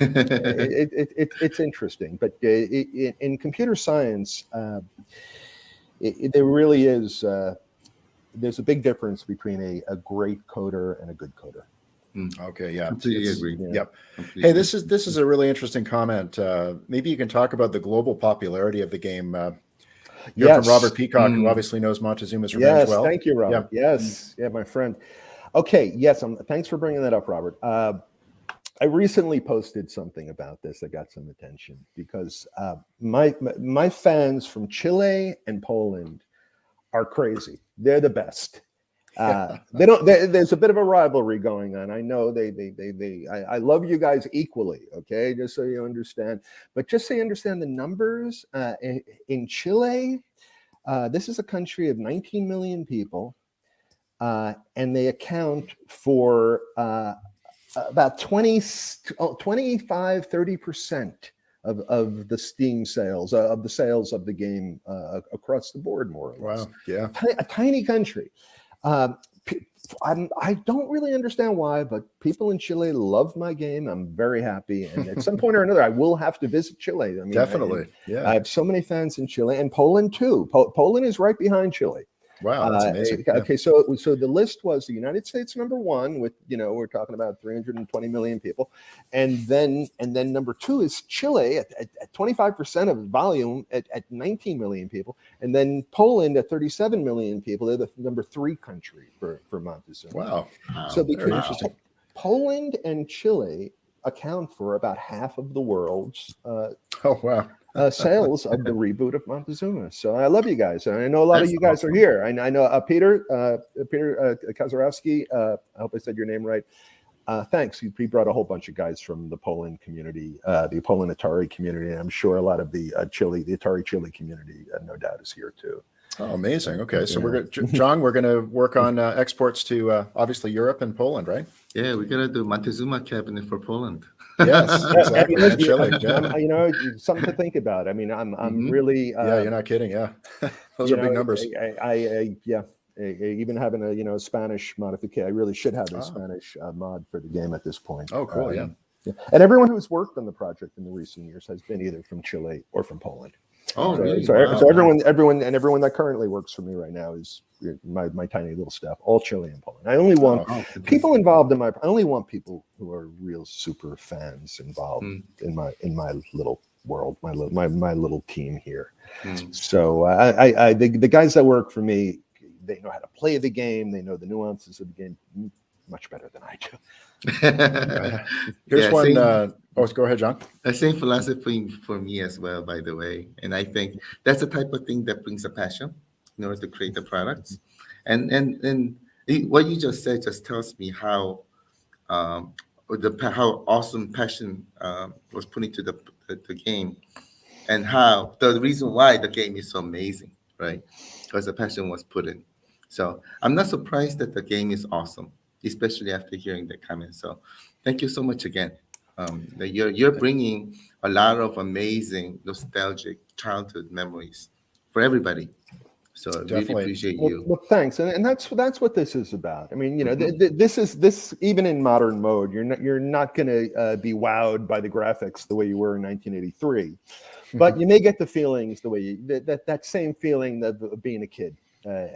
It's interesting, but in computer science, there really is. There's a big difference between a great coder and a good coder. Okay, yeah, completely agree. Yep. Hey, this is a really interesting comment. Maybe you can talk about the global popularity of the game. From Robert Peacock, who obviously knows Montezuma's Revenge well. Thank you, Robert. Yeah. Yes, my friend. Okay, yes. Thanks for bringing that up, Robert. I recently posted something about this that got some attention because my fans from Chile and Poland are crazy. They're the best. They don't. There's a bit of a rivalry going on. I know I love you guys equally. Okay, just so you understand. But just so you understand the numbers in Chile, this is a country of 19 million people, and they account for about 25-30% of the Steam sales, of the sales of the game across the board, more or less. Wow. Yeah. A tiny country. I don't really understand why, but people in Chile love my game. I'm very happy. And at some point or another, I will have to visit Chile. I mean, Definitely. Yeah. I have so many fans in Chile and Poland too. Poland is right behind Chile. Wow. That's amazing. Okay, so the list was the United States number one with, we're talking about 320 million people, and then number two is Chile at 25% of volume at 19 million people, and then Poland at 37 million people. They're the number three country for Montezuma. Wow. So Very between interesting. Poland and Chile account for about half of the world's Oh, wow. sales of the reboot of Montezuma. So I love you guys. And I know a lot of you guys are here. I know Peter Kazarowski. I hope I said your name right. Thanks. He brought a whole bunch of guys from the Poland community, the Poland Atari community. And I'm sure a lot of the Atari Chile community, no doubt, is here too. Oh, amazing. Okay. So we're going to, Jong, we're going to work on exports to obviously Europe and Poland, right? Yeah, we're gonna do Montezuma cabinet for Poland. Yes, exactly. And Chile. Yeah. Something to think about. I mean, I'm really. Yeah, you're not kidding. Yeah. Those are big numbers. Even having a Spanish modification, I really should have a Spanish mod for the game at this point. Oh, cool. Yeah. And everyone who's worked on the project in the recent years has been either from Chile or from Poland. Oh, really? So everyone that currently works for me right now is my tiny little staff, all Chile and Poland. I only want people involved in I only want people who are real super fans involved in my little world, my little team here. So the guys that work for me, they know how to play the game. They know the nuances of the game much better than I do. Here's one. Go ahead, John. The same philosophy for me as well, by the way. And I think that's the type of thing that brings a passion in order to create the products. And what you just said just tells me how awesome passion was put into the game, and how the reason why the game is so amazing, right? Because the passion was put in. So I'm not surprised that the game is awesome, especially after hearing the comments. So thank you so much again. You're bringing a lot of amazing, nostalgic childhood memories for everybody. So I really appreciate you. Well, thanks, and that's what this is about. I mean, this even in modern mode, you're not going to be wowed by the graphics the way you were in 1983, but you may get the feelings the way that same feeling of being a kid.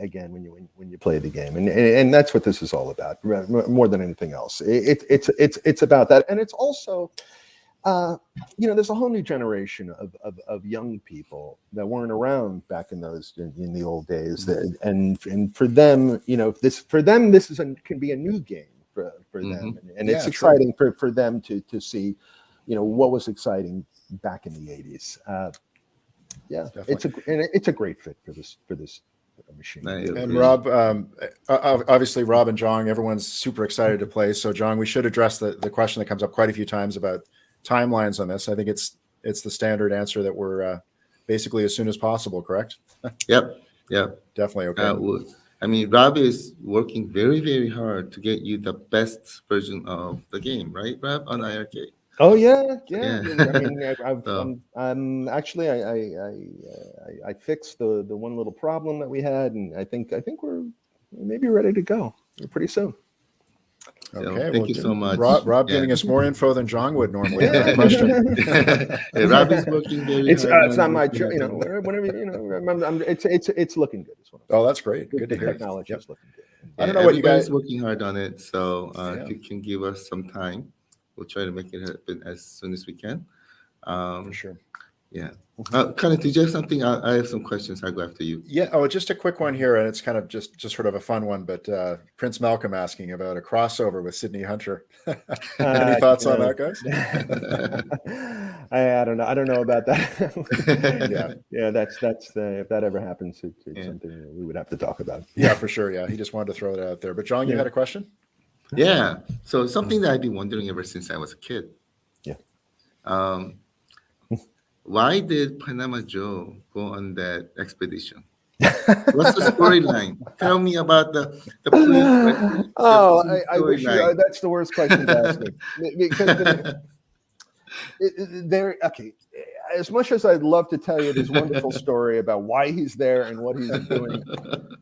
Again, when you play the game, and that's what this is all about, more than anything else. It's about that, and it's also, there's a whole new generation of young people that weren't around back in the old days, and for them, this can be a new game for them, and it's exciting for them to see, what was exciting back in the 80s. It's a great fit for this machine. And Rob, obviously Rob and Jong, everyone's super excited to play. So Jong, we should address the question that comes up quite a few times about timelines on this. I think it's the standard answer that we're basically as soon as possible, correct? Yep. Definitely. Okay. I mean, Rob is working very, very hard to get you the best version of the game, right, Rob, on iiRcade? Oh yeah. I mean, actually, I fixed the one little problem that we had, and I think we're maybe ready to go pretty soon. Okay, thank you so much. Rob giving us more info than Jong would normally. Question. Rob is working very hard. It's not my job, whenever it's looking good. Oh, that's great. Good to hear. Technology is looking good. I don't know what you guys working hard on it, so if you can give us some time, we'll try to make it happen as soon as we can. For sure. Yeah. Colin, did you have something? I have some questions. I'll go after you. Yeah. Oh, just a quick one here, and it's kind of just sort of a fun one. But Prince Malcolm asking about a crossover with Sydney Hunter. Any thoughts on that, guys? I don't know. I don't know about that. yeah. That's if that ever happens, it's something we would have to talk about. Yeah, for sure. Yeah, he just wanted to throw it out there. But Jong, you had a question? Yeah. So something that I've been wondering ever since I was a kid. Yeah. Why did Panama Joe go on that expedition? What's the storyline? Tell me about the I wish that's the worst question to ask me. Because okay. As much as I'd love to tell you this wonderful story about why he's there and what he's doing,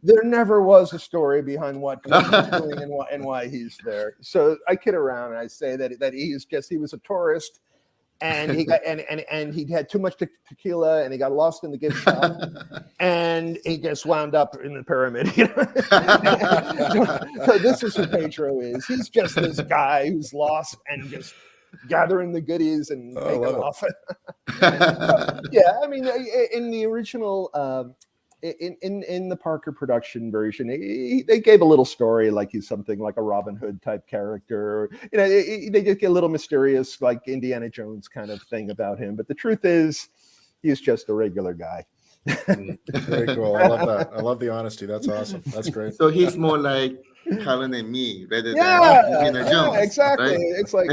there never was a story behind what he's doing and why he's there. So I kid around and I say that he was a tourist. And he got and he had too much tequila, and he got lost in the gift shop, and he just wound up in the pyramid. So this is who Pedro is. He's just this guy who's lost and just gathering the goodies and taking off. Yeah, I mean, in the original. In the Parker production version, they gave a little story like he's something like a Robin Hood type character. They just get a little mysterious, like Indiana Jones kind of thing about him. But the truth is, he's just a regular guy. Very cool. I love that. I love the honesty. That's awesome. That's great. So he's more like Colin and me rather than Indiana Jones. Yeah, exactly. Right? It's like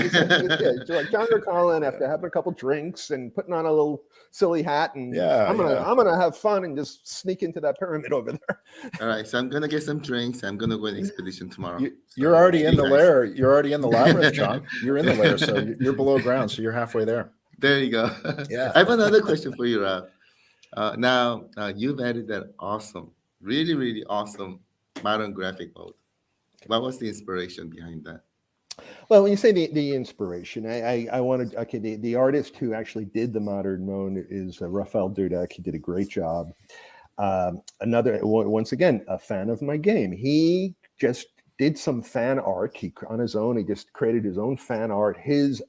John or Colin after having a couple drinks and putting on a little silly hat, and I'm gonna have fun and just sneak into that pyramid over there. All right, so I'm gonna get some drinks. I'm gonna go on an expedition tomorrow. You're already in the lair. You're already in the labyrinth, John. You're in the lair, so you're below ground, so you're halfway there. There you go. Yeah. I have another question for you, Rob. Now you've added that awesome, really, really awesome modern graphic mode. What was the inspiration behind that? Well, when you say the inspiration, I wanted the artist who actually did the modern mode is Rafael Dudek. He did a great job. Once again, a fan of my game. He just did some fan art. On his own, he just created his own fan art. His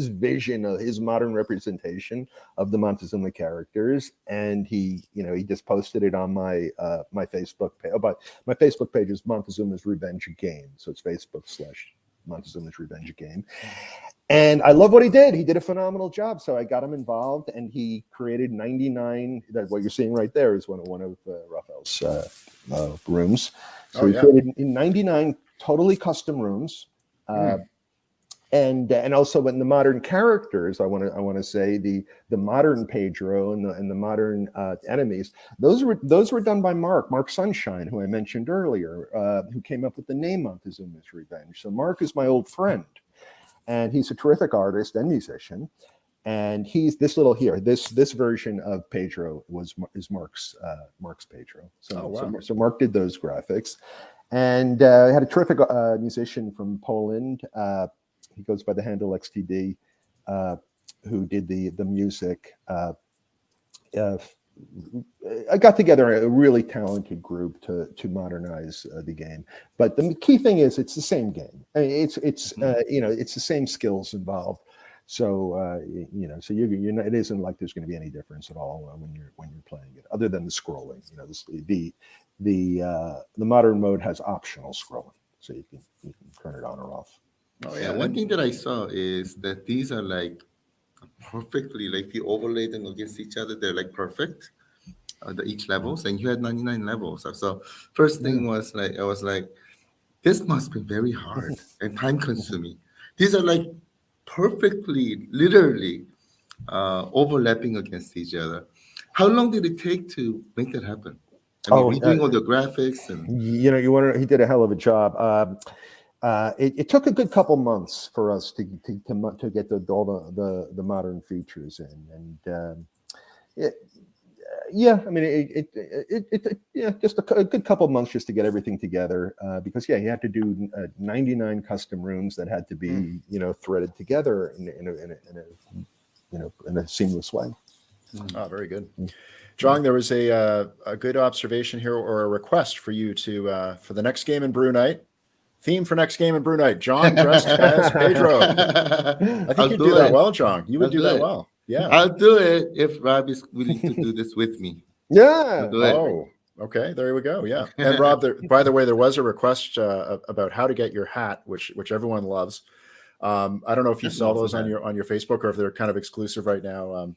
vision of his modern representation of the Montezuma characters, and he just posted it on my my Facebook page. But my Facebook page is Montezuma's Revenge Game, so it's Facebook/Montezuma's Revenge Game. And I love what he did. He did a phenomenal job. So I got him involved, and he created 99. That what you're seeing right there is one of Raphael's rooms. So he created 99 totally custom rooms. And also when the modern characters, I want to say the modern Pedro and the modern enemies, those were done by Mark Sunshine, who I mentioned earlier, who came up with the name Montezuma's Revenge. So Mark is my old friend, and he's a terrific artist and musician. And he's this version of Pedro is Mark's Pedro. So Mark did those graphics, and had a terrific musician from Poland. He goes by the handle XTD, who did the music. I got together a really talented group to modernize the game. But the key thing is it's the same game. I mean, it's the same skills involved. So so it isn't like there's going to be any difference at all when you're playing it, other than the scrolling. The modern mode has optional scrolling, so you can turn it on or off. Oh yeah. One thing that I saw is that these are like perfectly, like if you overlay them against each other, they're like perfect. Each levels, and you had 99 levels. So first thing was like, I was like, this must be very hard and time consuming. These are like perfectly, literally overlapping against each other. How long did it take to make that happen? I mean, doing all the graphics and he did a hell of a job. It took a good couple months for us to get all the modern features in, and I mean just a good couple months just to get everything together, because you had to do 99 custom rooms that had to be threaded together in a seamless way. Oh, very good. Jong, there was a good observation here, or a request for you to for the next game in Brew Night. Theme for next game in Brew Night: Jong dressed as Pedro. I think you'd do that well, Jong. You would do that well. Yeah. I'll do it if Rob is willing to do this with me. Yeah. I'll do it. Oh, okay. There we go. Yeah. And Rob, by the way, there was a request about how to get your hat, which everyone loves. I don't know if you That's saw awesome, those on man. your Facebook or if they're kind of exclusive right now.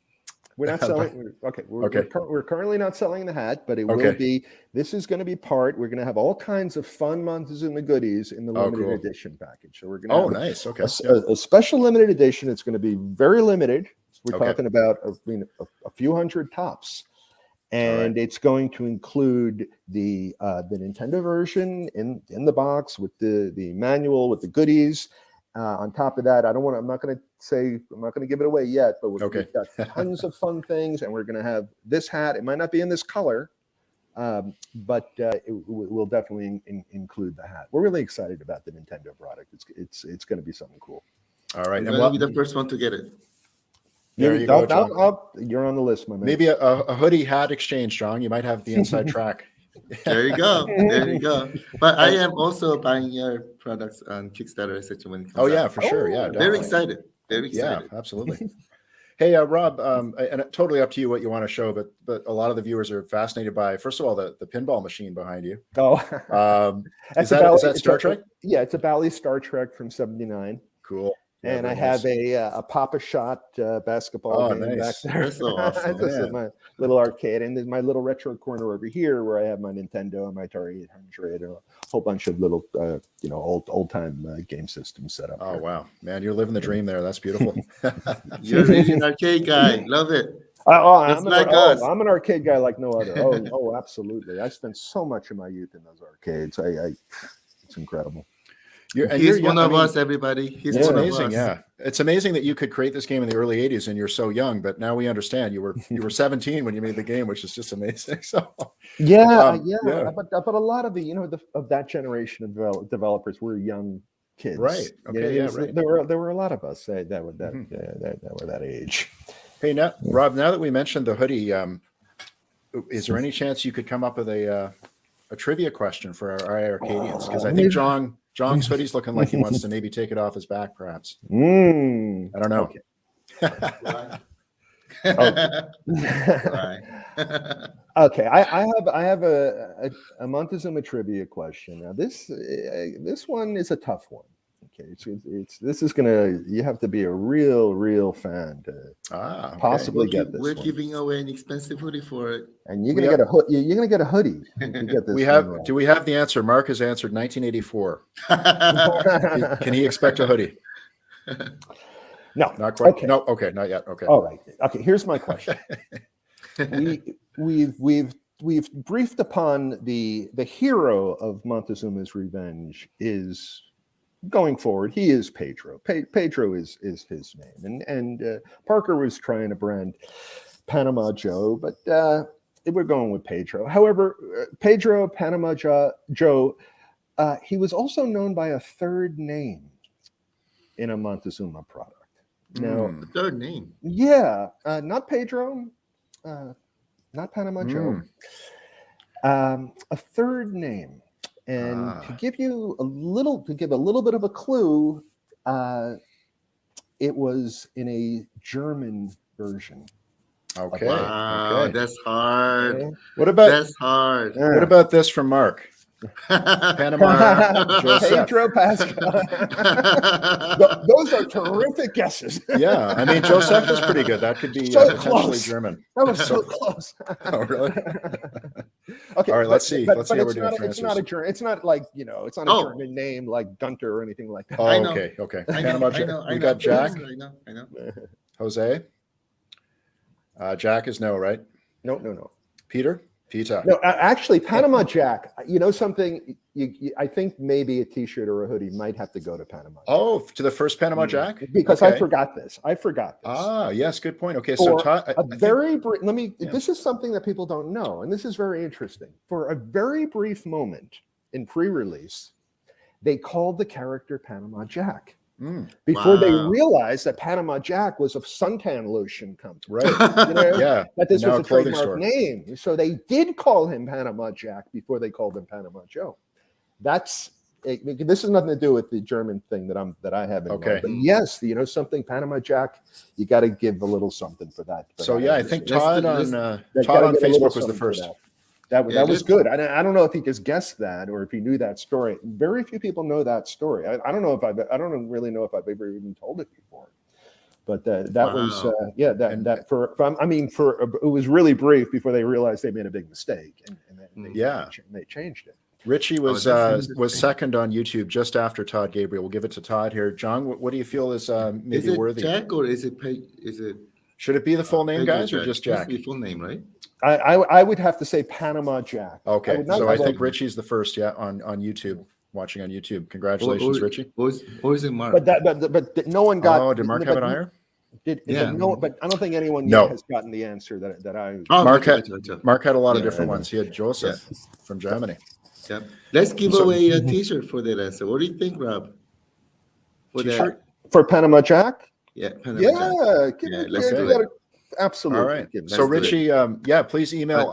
We're not selling. Okay, we're currently not selling the hat, but it will be. This is going to be part. We're going to have all kinds of fun Montezuma goodies in the limited edition package. So we're going to. Oh, nice. Okay. A special limited edition. It's going to be very limited. We're talking about a few hundred tops, and it's going to include the Nintendo version in the box with the manual with the goodies. On top of that, I'm not going to give it away yet, but we've got tons of fun things, and we're going to have this hat. It might not be in this color, but we'll definitely include the hat. We're really excited about the Nintendo product. It's going to be something cool. All right, I'm going to be the first one to get it. There you go, Jong. You're on the list, my man. Maybe a hoodie hat exchange, Jong. You might have the inside track. There you go. There you go. But I am also buying your products on Kickstarter, etc. When it comes out. For sure. Yeah, definitely. Very excited. Very excited. Yeah, absolutely. Hey, Rob, and totally up to you what you want to show, but a lot of the viewers are fascinated by, first of all, the pinball machine behind you. Oh, is that Star Trek? Yeah, it's a Bally Star Trek from '79. Cool. And I have a Papa Shot basketball game back there. That's so awesome. This is my little arcade, and there's my little retro corner over here where I have my Nintendo and my Atari 800 and a whole bunch of little, old time game systems set up. Oh there. Wow, man, you're living the dream there. That's beautiful. You're really an arcade guy. Love it. I'm an arcade guy like no other. Oh, absolutely. I spent so much of my youth in those arcades. It's incredible. He's one of us, everybody. He's amazing. Yeah, it's amazing that you could create this game in the early '80s and you're so young. But now we understand you were 17 when you made the game, which is just amazing. So But a lot of of that generation of developers were young kids, right? Okay, right. There were a lot of us that were that age. Hey, now, Rob, now that we mentioned the hoodie, is there any chance you could come up with a trivia question for our iiRcadians? Because I think Jong's hoodie's looking like he wants to maybe take it off his back, perhaps. I don't know. Okay. I have a Montezuma trivia question. Now this one is a tough one. Okay, you have to be a real fan to possibly get this. We're giving away an expensive hoodie for it, and you're gonna get a hoodie. Get this Do we have the answer? Mark has answered 1984. Can he expect a hoodie? No, not quite. Okay. No, okay, not yet. Okay. All right. Okay. Here's my question. We've briefed upon the hero of Montezuma's Revenge is. Going forward, he is Pedro. Pedro is his name, and Parker was trying to brand Panama Joe, but we're going with Pedro. However, Pedro Panama Joe, he was also known by a third name in a Montezuma product. Now, the third name, not Pedro, not Panama Joe, a third name. And to give a little bit of a clue, it was in a German version. Okay. Wow, okay. That's hard. Okay. That's hard. What about this from Mark? Panama Pedro Pascal. Those are terrific guesses. Yeah, I mean Joseph is pretty good. That could be potentially German. That was so close. Oh, really? Okay. All right, let's see. Let's see how we're doing. It's not a German. It's not like it's not a German name like Gunter or anything like that. Oh, okay. Panama Joe. We got Jack. I know. Jose. Jack is no, right? No. Peter. No, actually, Panama Jack. You know something? I think maybe a T-shirt or a hoodie might have to go to Panama. Oh, to the first Panama Jack? Because I forgot this. Ah, yes, good point. Okay, so let me. Yeah. This is something that people don't know, and this is very interesting. For a very brief moment in pre-release, they called the character Panama Jack. Before they realized that Panama Jack was a suntan lotion company, right? That this was a trademark name. So they did call him Panama Jack before they called him Panama Joe. That's this has nothing to do with the German thing that I have in mind. But yes, something Panama Jack, you got to give a little something for that. So I think Todd on Facebook Facebook was the first. That was good. I don't know if he just guessed that or if he knew that story. Very few people know that story. I don't really know if I've ever even told it before. But it was really brief before they realized they made a big mistake, and they changed it. Richie was second on YouTube just after Todd Gabriel. We'll give it to Todd here. John, what do you feel is maybe worthy? Jack or is it? Should it be the full name, guys, or just Jack? The full name, right? I would have to say Panama Jack. Okay, I think Richie's the first, on YouTube, watching on YouTube. Congratulations, Richie. Or is it Mark? But no one got. Oh, did Mark have an higher? But I don't think anyone yet has gotten the answer that I. Mark had a lot of different ones. He had Joseph from Germany. Yeah. Let's give away a T-shirt for that answer. What do you think, Rob? T-shirt for Panama Jack? Yeah, Panama Jack. Let's do it. Absolutely. All right. So Richie, please email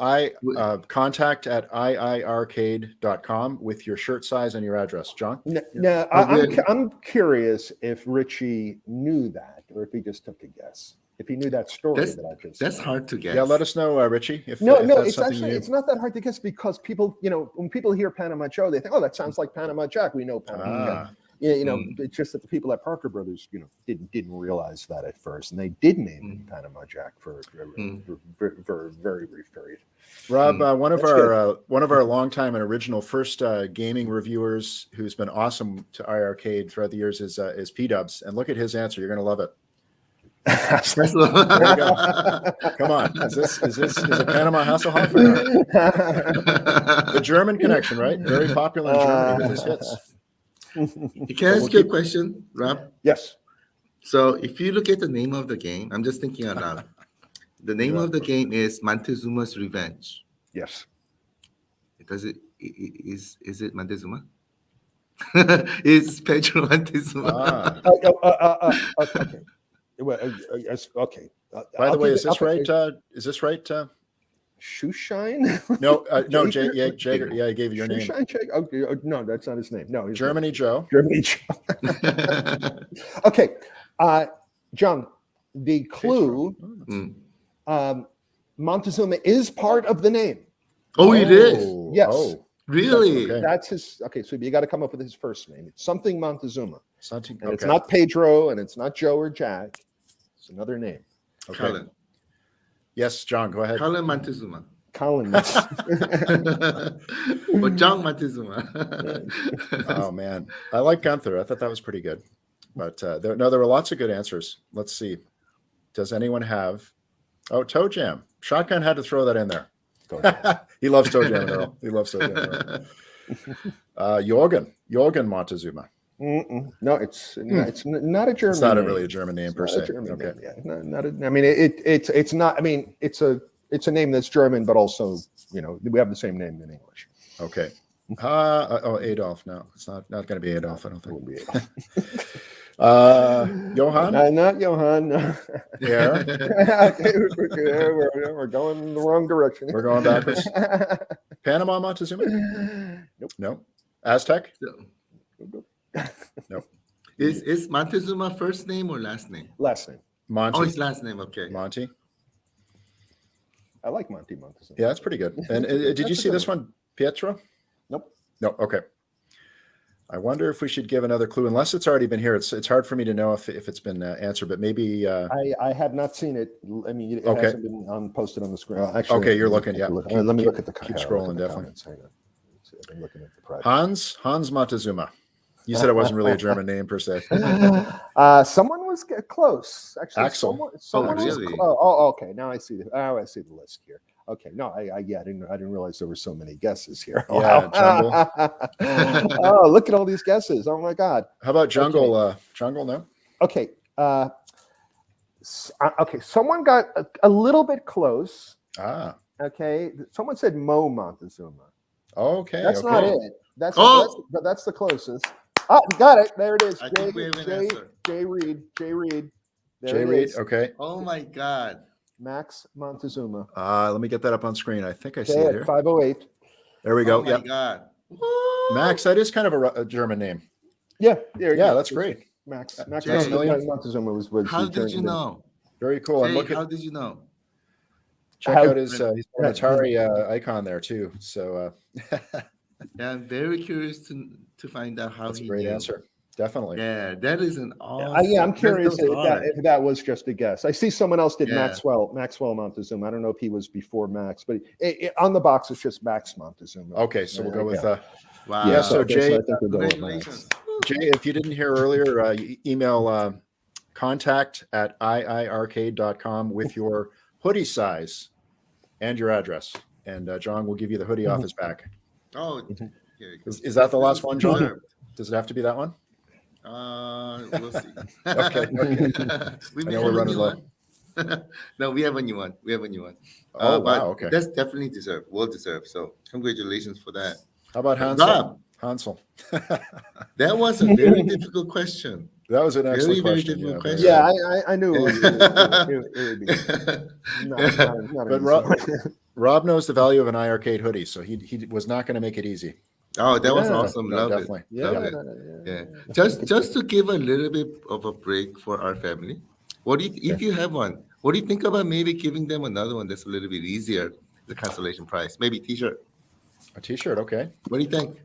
contact@iiRcade.com with your shirt size and your address. John? No, I'm curious if Richie knew that or if he just took a guess. If he knew that story that I just That's hard to guess. Yeah, let us know, Richie. It's actually it's not that hard to guess because people, when people hear Panama Joe, they think, oh, that sounds like Panama Jack. We know Panama Jack. It's just that the people at Parker Brothers, didn't realize that at first, and they did name him Panama Jack for a very brief period. Rob, one of our longtime and original first gaming reviewers, who's been awesome to iiRcade throughout the years, is P-Dubs, and look at his answer. You're going to love it. There you go. Come on, is it Panama Hasselhoff? The German connection, right? Very popular in Germany with his hits. Can I ask you a question, Rob? Yes. So if you look at the name of the game, I'm just thinking out loud. The name of the game is Montezuma's Revenge. Yes. Is it Montezuma? Is Pedro Montezuma? Okay. Okay. By the way, is this right? Is this right? Shoeshine? No, Jager. Yeah, I gave you your name. Okay. No, that's not his name. No, Germany Joe. Germany Joe. Okay, John. The clue: Montezuma is part of the name. Oh, it is. Yes. Oh, really? That's his. Okay, so you got to come up with his first name. It's something Montezuma. Something. And it's not Pedro, and it's not Joe or Jack. It's another name. Okay. Colin. Yes, John, go ahead. Colin Montezuma. Colin. Or Jong Montezuma. Oh, man. I like Gunther. I thought that was pretty good. But there were lots of good answers. Let's see. Does anyone have... Oh, Toe Jam. Shotgun had to throw that in there. He loves Toe Jam and Earl. He loves Toe Jam and Earl. Jorgen Montezuma. No, it's not a German. It's not name. Really a German name per se. Okay. It's not. I mean, it's a name that's German, but also we have the same name in English. Okay. Adolf. No, it's not going to be Adolf. I don't think. Johann? Not Johann. Yeah. We're going in the wrong direction. We're going backwards. Panama Montezuma? Nope. No. Aztec? No. Is Montezuma first name or last name? Last name. Monty. Oh, his last name. Okay. Monty. I like Montezuma. Yeah, that's pretty good. And did you see this one, Pietro? Nope. No. Okay. I wonder if we should give another clue, unless it's already been here. It's hard for me to know if it's been answered, but maybe. I have not seen it. I mean, it hasn't been posted on the screen. Actually, okay, you're looking. Yeah. Let me look at the. Keep scrolling, definitely. I'm looking at the project. Hans Montezuma. You said it wasn't really a German name per se. Someone was close. Actually, Axel. Someone really? was close. Oh, okay. Now I see the. Oh, I see the list here. Okay. No, I didn't realize there were so many guesses here. Yeah, Jungle. Oh, look at all these guesses. Oh my God. How about Jungle? Okay. Jungle, no. Okay. Okay. Someone got a little bit close. Okay. Someone said Mo Montezuma. Okay. That's not it. That's the closest. Oh, got it. There it is. Jay Reed. Jay Reed. Okay. Oh my God. Max Montezuma. Let me get that up on screen. I think I see it here. 508. There we go. Oh my God. Max, that is kind of a German name. Yeah, that's great. Max Jay, Montezuma was How did you know? Very cool. And Jay, look how at did you know? check how- out his an Atari icon there too. So Yeah, I'm very curious to find out how that's a he great knew. answer. Definitely. Yeah, that is an awesome. I'm curious that was hard. if that was just a guess. I see someone else did Yeah. Maxwell Montezuma. I don't know if he was before Max, but on the box it's just Max Montezuma. Okay, so we'll go with Wow. Yeah, so Jay, I think we'll go with Congratulations. Max. Jay, if you didn't hear earlier, email contact@iiRcade.com with your hoodie size and your address, and Jong will give you the hoodie off his back. Oh, Mhm. here it goes. Is that the last one, Jong? Deserved. Does it have to be that one? We'll see. Okay. We I may know have we're a running new low. one. No, we have a new one. We have a new one. Oh, But wow. Okay. That's definitely deserved. Well deserved. So congratulations for that. How about Hansel? Rob, Hansel. that was a very difficult question. That was an excellent Very question. difficult very question. Yeah, I knew it would be not But Rob knows the value of an iiRcade hoodie, so he was not going to make it easy. Oh, that was Yeah. awesome. No, Love definitely. it. Love it. yeah. Just to give a little bit of a break for our family. What do you, if you have one? What do you think about maybe giving them another one that's a little bit easier, the consolation prize? Maybe T-shirt. A T-shirt, okay. What do you think?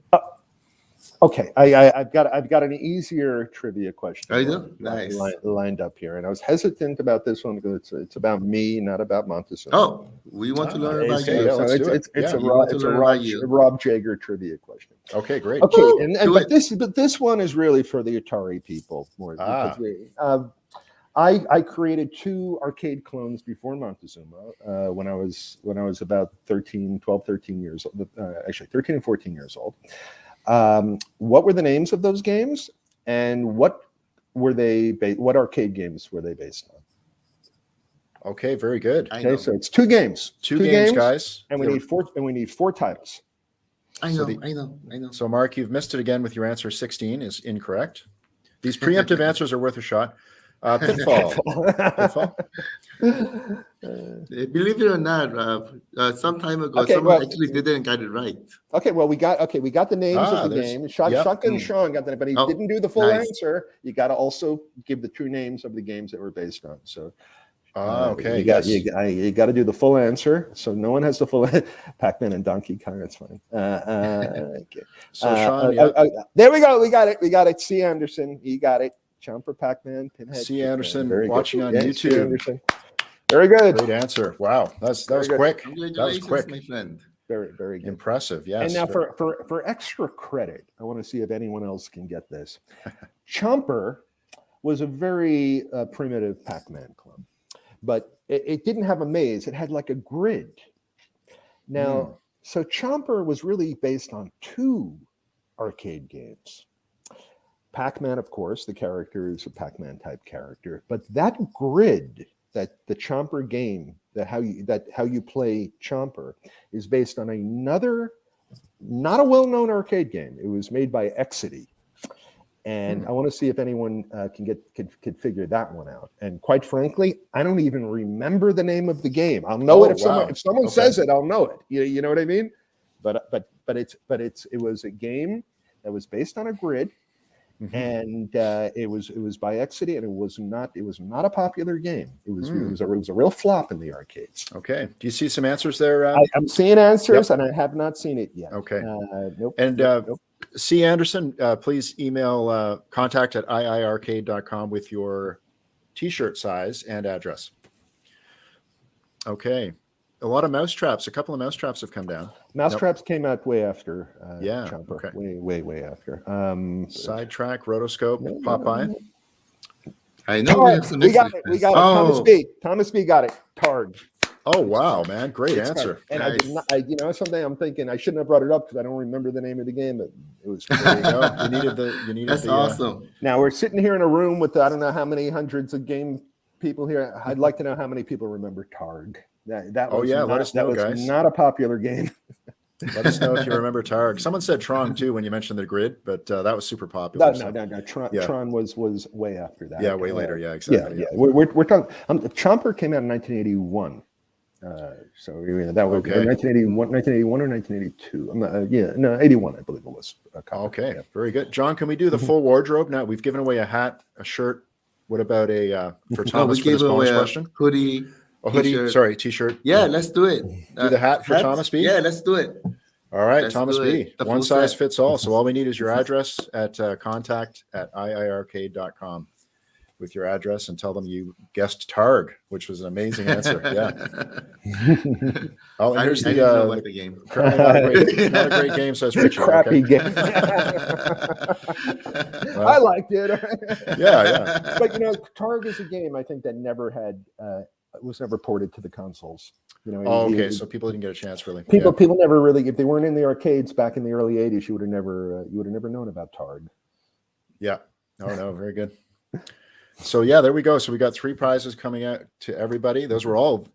Okay, I've got an easier trivia question. Oh, you do? Nice. Lined up here, and I was hesitant about this one because it's about me, not about Montezuma. Oh, we want to learn about okay, you. yeah, let's do it. It's Yeah, a we want to it's a learn Rob, about you. Rob Jager trivia question. Okay, great. Okay, Woo! and Do but it. this one is really for the Atari people more. Ah. Because I created two arcade clones before Montezuma when I was about 13 years old. Actually, 13 and 14 years old. What were the names of those games, and what were they? What arcade games were they based on? Okay, very good. I know. Okay, so it's two games. Two games, guys. and we need four titles. I So know. I know. So, Mark, you've missed it again with your answer. 16 is incorrect. These preemptive answers are worth a shot. Pitfall. Pitfall. Believe it or not, Rob, some time ago, Okay, someone well- actually didn't get it right. Okay, well, we got the names of the there's- game. yep. Shotgun Sean got that, but he Oh, didn't do the full nice. answer. You got to also give the two names of the games that were based on. So, Okay. you got to do the full answer. So no one has the full. Pac-Man and Donkey Kong. That's fine. Okay. So, Sean, yeah. There we go. We got it. C. Anderson, you got it. Jumper Pac-Man, Pinhead. C. Anderson, Very good. watching on Yeah, C. YouTube. Anderson. Very good. Great answer. Wow, that was Very good. quick. That was Congratulations, quick. my friend. Very good. Impressive. Yes. And now for extra credit, I want to see if anyone else can get this. Chomper was a very primitive Pac-Man clone, but it didn't have a maze. It had like a grid. Now, so Chomper was really based on two arcade games. Pac-Man, of course, the character is a Pac-Man type character, but that grid, that the Chomper game, that how you play Chomper, is based on another, not a well-known arcade game. It was made by Exidy, and I want to see if anyone can figure that one out. And quite frankly, I don't even remember the name of the game. I'll know it if someone Okay. says it. I'll know it. You know what I mean? But it was a game that was based on a grid. Mhm. And it was by Exidy, and it was not a popular game. It was a real flop in the arcades. Okay. Do you see some answers there? I'm seeing answers, and I have not seen it yet. Okay. Nope. And nope. C. Anderson, please email contact@iiRcade.com with your T-shirt size and address. Okay. A lot of mousetraps. A couple of mousetraps have come down. Mousetraps came out way after. Yeah, Chomper. okay. Way after. Sidetrack, rotoscope, No, pop by. I know Targ, have some we got it. extras. We got it. Oh, Thomas B got it. Targ. Oh wow, man! Great It's answer. Targ. And Nice. I did not. Someday I'm thinking I shouldn't have brought it up because I don't remember the name of the game, but it was. There you go. You needed that's the awesome. Now we're sitting here in a room with I don't know how many hundreds of game people here. I'd like to know how many people remember Targ. That Oh, was yeah, not, let us know, that was guys. not a popular game. Let us know if you remember Targ. Someone said Tron too when you mentioned the grid, but that was super popular. No. Yeah. Tron was way after that. Yeah, way later. Yeah, exactly. Yeah. We're talking. Chomper came out in 1981. So that was Okay. 1981 or 1982. I'm not, no, 81, I believe it was. Okay, very good. John, can we do the full wardrobe now? We've given away a hat, a shirt. What about a for Thomas we for this gave away bonus a question? hoodie, A hoodie, t-shirt. sorry, t-shirt. Yeah, let's do it. Do the hat for Thomas B? Yeah, let's do it. All right, Let's Thomas do B. it. The One full size set. fits all. So all we need is your address at contact@iiRcade.com with your address and tell them you guessed Targ, which was an amazing answer. Yeah. Oh, and here's I didn't know about the game. apparently not a great game, says Richard. Crappy Okay. game. Well, I liked it. Yeah. But Targ is a game I think that never had was never ported to the consoles. Oh, okay. So people didn't get a chance really. People never really, if they weren't in the arcades back in the early '80s, you would have never known about Targ. Yeah. Oh no, very good. So yeah, there we go. So we got 3 prizes coming out to everybody. Those were all.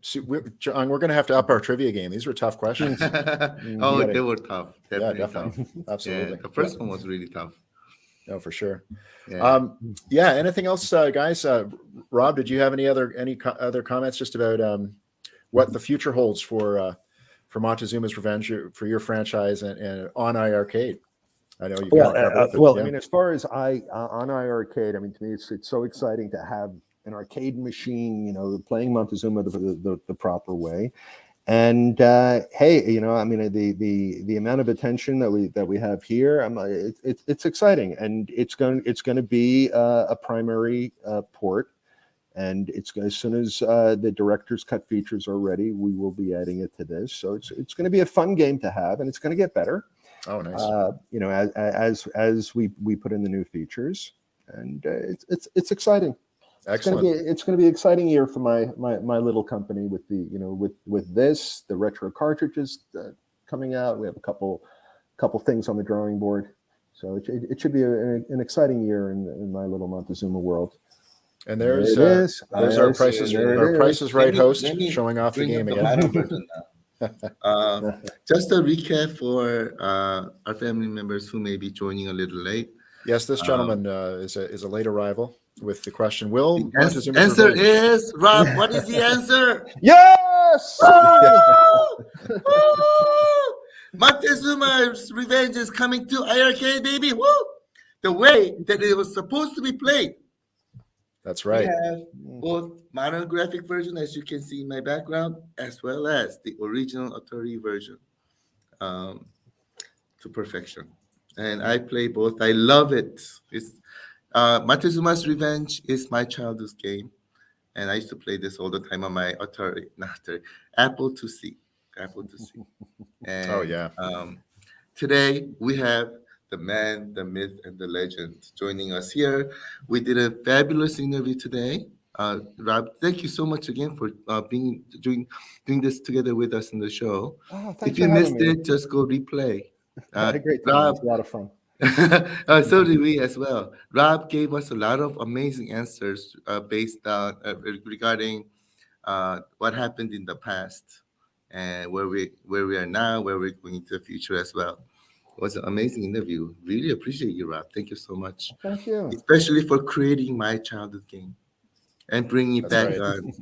John, we're going to have to up our trivia game. These were tough questions. They were tough. Definitely. Tough. Absolutely. Yeah, the first one was really tough. No, for sure. Yeah. Anything else, guys? Rob, did you have any other comments just about what the future holds for Montezuma's Revenge, for your franchise and on iiRcade? I know you. I mean, as far as on iiRcade, I mean, to me, it's so exciting to have an arcade machine, playing Montezuma the proper way. And hey, I mean, the amount of attention that we have here, it's exciting, and it's going to be a primary port. And as soon as the director's cut features are ready, we will be adding it to this. So it's going to be a fun game to have, and it's going to get better. Oh, nice. As we put in the new features, and it's exciting. Excellent. It's going to be an exciting year for my little company with the with this, the retro cartridges coming out. We have a couple things on the drawing board, so it should be an exciting year in my little Montezuma world. And there's our Price is Right host showing off the game again. Just a recap for our family members who may be joining a little late. Yes, this gentleman is a late arrival with the question. Will the answer is, Rob, what is the answer? Yes! Montezuma's Revenge is coming to iiRcade, baby. Woo! The way that it was supposed to be played. That's right. We have both modern graphic version, as you can see in my background, as well as the original Atari version to perfection. And I play both. I love it. It's Montezuma's Revenge is my childhood game, and I used to play this all the time on my Apple IIc. And, oh yeah. Today we have the man, the myth, and the legend joining us here. We did a fabulous interview today. Rob, thank you so much again for doing this together with us in the show. Oh, if you missed it, just go replay. Had a great time. Rob, it was a lot of fun. So did we as well. Rob gave us a lot of amazing answers based on regarding what happened in the past and where we are now, where we're going into the future as well. It was an amazing interview. Really appreciate you, Rob. Thank you so much. Thank you. Especially for creating my childhood game and bringing it back on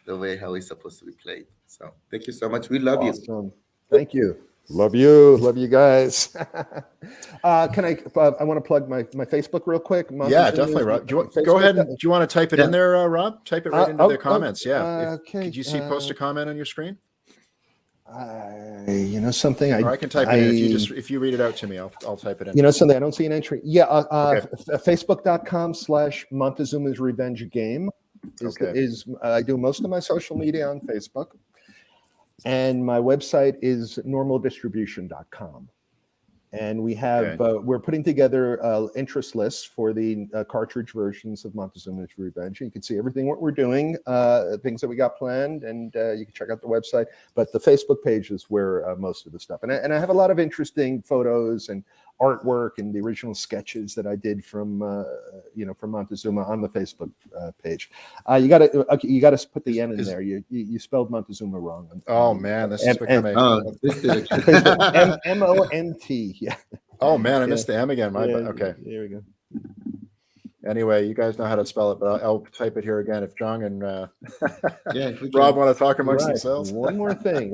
the way how it's supposed to be played. So thank you so much. We love you. Thank you. Love you guys. Can I want to plug my Facebook real quick. Yeah, definitely, Rob. Go ahead. Do you want to type it in there, Rob? Type it right into the comments. Okay. Could you post a comment on your screen? Something. Or I can type it in. If you read it out to me, I'll type it in. Something. I don't see an entry. Yeah. Facebook.com/Montezuma's Revenge Game is I do most of my social media on Facebook. And my website is normaldistribution.com. And we have we're putting together interest lists for the cartridge versions of Montezuma's Revenge. You can see everything what we're doing, things that we got planned, and you can check out the website. But the Facebook page is where most of the stuff. And I have a lot of interesting photos and artwork and the original sketches that I did from from Montezuma on the Facebook page. You got to put the N in there. You spelled Montezuma wrong. Oh man, this is becoming MONT. Yeah. Oh man, I missed the M again. Okay. There we go. Anyway, you guys know how to spell it, but I'll type it here again. If Jong and we Rob can. want to talk amongst Right. themselves. One more thing.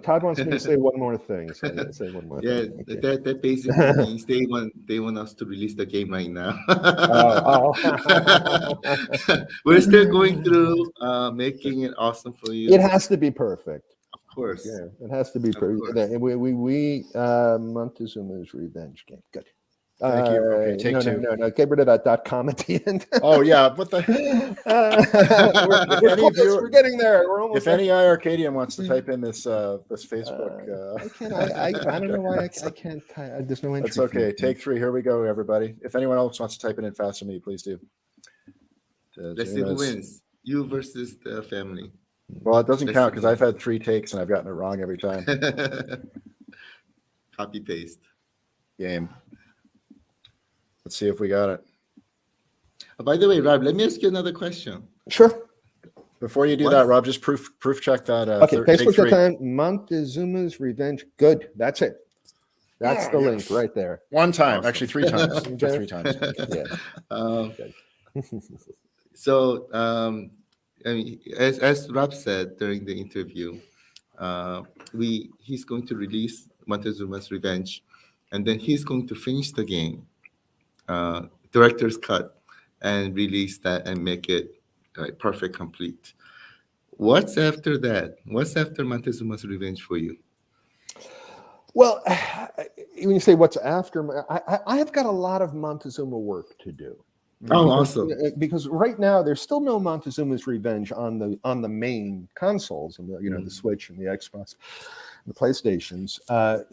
Todd wants me to say one more thing. So I'm going to say one more Yeah, thing. Okay. that basically means they want us to release the game right now. Oh. We're still going through making it awesome for you. It has to be perfect. Of course. Yeah, it has to be Of perfect. course. We Montezuma's Revenge game. Good. Thank you. Okay, take no, two. No. Get rid of that .com at the end. Oh yeah, what the? We're any close. viewer- We're getting there. We're almost If there. any iArcadian wants to type in this Facebook, I can't. I don't know why I can't. There's no entry. that's okay. fee. Take three. Here we go, everybody. If anyone else wants to type it in faster than me, please do. Let's see who wins. You versus the family. Well, it doesn't Let's count see because who I've had 3 takes and I've gotten it wrong every time. Copy paste. Game. Let's see if we got it. By the way, Rob, let me ask you another question. Sure. Before you do What? that, Rob, just proof check that. Okay. take Facebook three. time. Montezuma's Revenge. Good. That's it. That's the link right there. One time, Awesome. actually 3 times. Okay. Just 3 times. Yeah. Um, so, I mean, as Rob said during the interview, he's going to release Montezuma's Revenge, and then he's going to finish the game, director's cut, and release that and make it perfect, complete. What's after that? What's after Montezuma's Revenge for you? Well, when you say what's after, I have got a lot of Montezuma work to do. Oh, awesome! Because right now there's still no Montezuma's Revenge on the main consoles, and the Switch and the Xbox, and the PlayStations.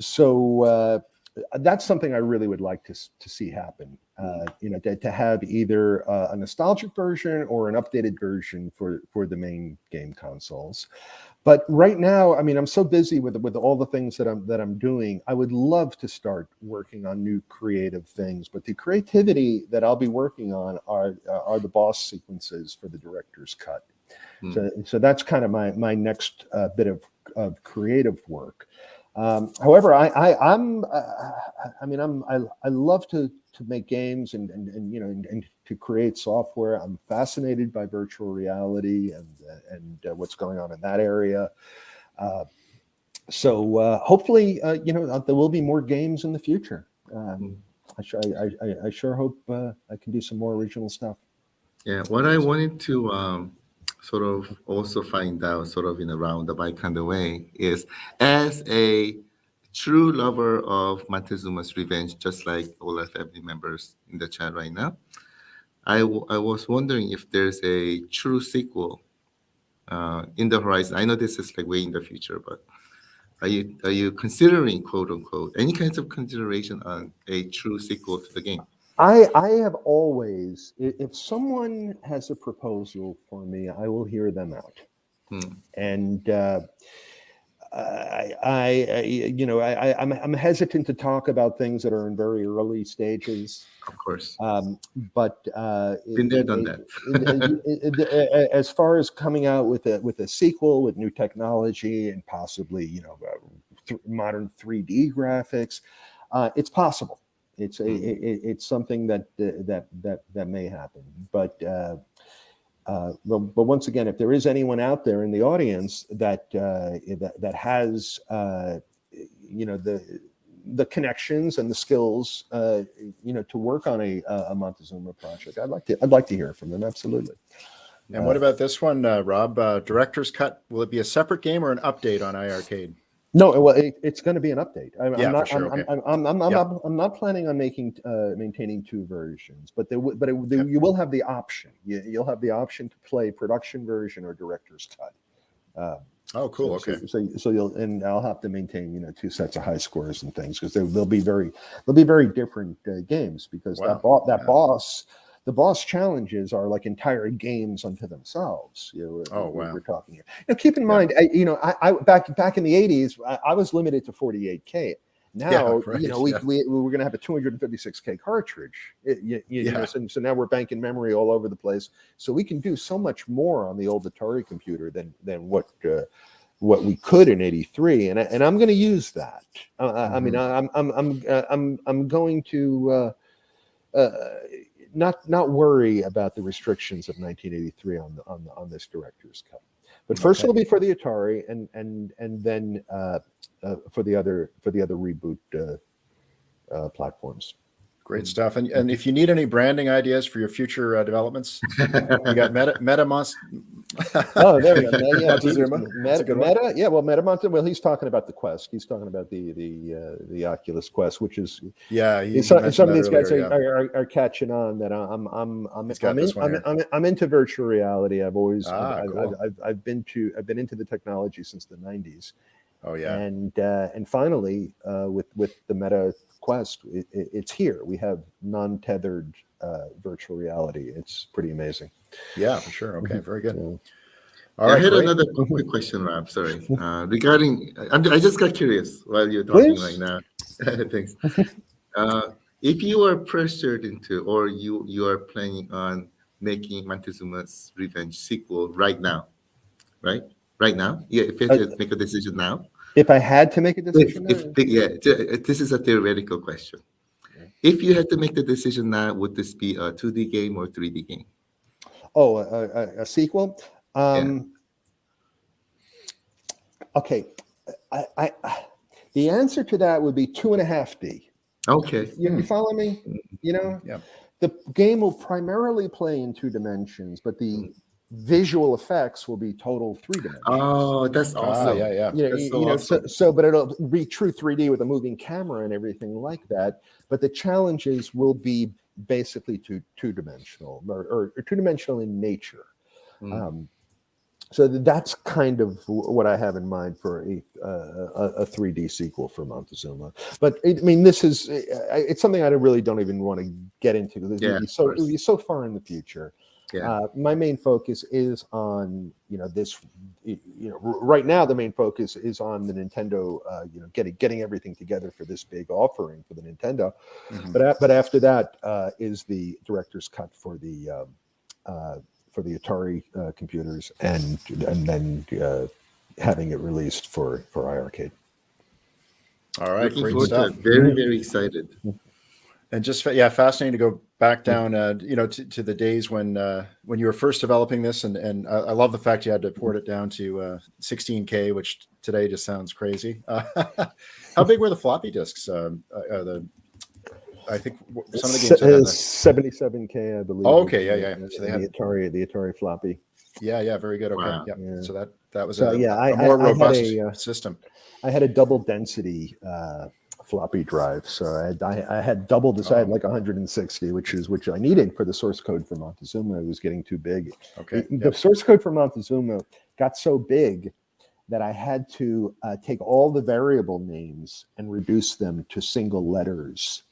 So that's something I really would like to see happen. To have either a nostalgic version or an updated version for the main game consoles. But right now, I mean, I'm so busy with all the things that I'm doing. I would love to start working on new creative things, but the creativity that I'll be working on are the boss sequences for the director's cut. So that's kind of my next bit of creative work. However, I love to make games and to create software. I'm fascinated by virtual reality and what's going on in that area. So hopefully, there will be more games in the future. I sure hope I can do some more original stuff. Yeah, what I wanted to sort of also find out, sort of in a roundabout kind of way, is as a true lover of Montezuma's Revenge, just like all our family members in the chat right now, I was wondering if there's a true sequel in the horizon. I know this is like way in the future, but are you considering, quote unquote, any kinds of consideration on a true sequel to the game? I have always, if someone has a proposal for me, I will hear them out. And I'm hesitant to talk about things that are in very early stages. Of course. But been there, done that. As far as coming out with a sequel with new technology and possibly modern 3D graphics, it's possible. It's something that may happen. But once again, if there is anyone out there in the audience that has the connections and the skills to work on a Montezuma project, I'd like to hear from them. Absolutely. And what about this one, Rob? Director's cut. Will it be a separate game or an update on iArcade? No, well, it's going to be an update. I'm not planning on maintaining 2 versions, but you will have the option. You'll have the option to play production version or director's cut. Oh, cool. Okay. So I'll have to maintain 2 sets of high scores and things because they'll be very different games because the boss challenges are like entire games unto themselves. We're talking here. Now, keep in mind, I back in the 80s, I was limited to 48K. Now, we're going to have a 256K cartridge. So now we're banking memory all over the place. So we can do so much more on the old Atari computer than what we could in '83, and I'm going to use that. I'm going to not worry about the restrictions of 1983 on this director's cut. But first it'll be for the Atari, and then for the other reboot platforms. Great stuff. And if you need any branding ideas for your future developments, you got MetaMonster. Oh, there we go. Yeah, Montezuma. Meta. Yeah, well, Montezuma. Well, he's talking about the Quest. He's talking about the Oculus Quest, which is some of these guys are catching on. That I'm into virtual reality. I've always I've been into the technology since the 90s. Oh yeah. And finally, with the Meta Quest, it's here. We have non-tethered virtual reality. It's pretty amazing. Yeah, for sure. Okay, very good. Yeah. All right, I had another quick question, Rob. Sorry, regarding. I just got curious while you're talking right now. Thanks. If you are pressured into, or you are planning on making Montezuma's Revenge sequel right now, right? Right now, yeah. If you had to make a decision now. If I had to make a decision, this is a theoretical question. If you had to make the decision now, would this be a 2D game or 3D game? Oh, a sequel. Okay, I the answer to that would be 2.5D. Okay, you follow me? You know, the game will primarily play in 2 dimensions, but the visual effects will be total 3 dimensions. Oh, that's awesome. But it'll be true 3D with a moving camera and everything like that. But the challenges will be basically two-dimensional or two-dimensional in nature. So that's kind of what I have in mind for a 3D sequel for Montezuma. But this is it's something I really don't even want to get into because it would be so far in the future. My main focus is on this. Right now the main focus is on the Nintendo. Getting everything together for this big offering for the Nintendo. But after that is the director's cut for the Atari computers, and then having it released for iiRcade. All right, looking great forward stuff. to it. Very, very excited. And just fascinating to go back down, to the days when you were first developing this, and I love the fact you had to port it down to 16K, which today just sounds crazy. How big were the floppy disks? I think some of the games 77K, I believe. Oh, okay, yeah. So they had the Atari floppy. Yeah, very good. Okay, Wow. yeah. So that was a more robust system. I had a double density floppy drive, so I had double the size, like 160, which I needed for the source code for Montezuma. It was getting too big. Okay, the source code for Montezuma got so big that I had to take all the variable names and reduce them to single letters.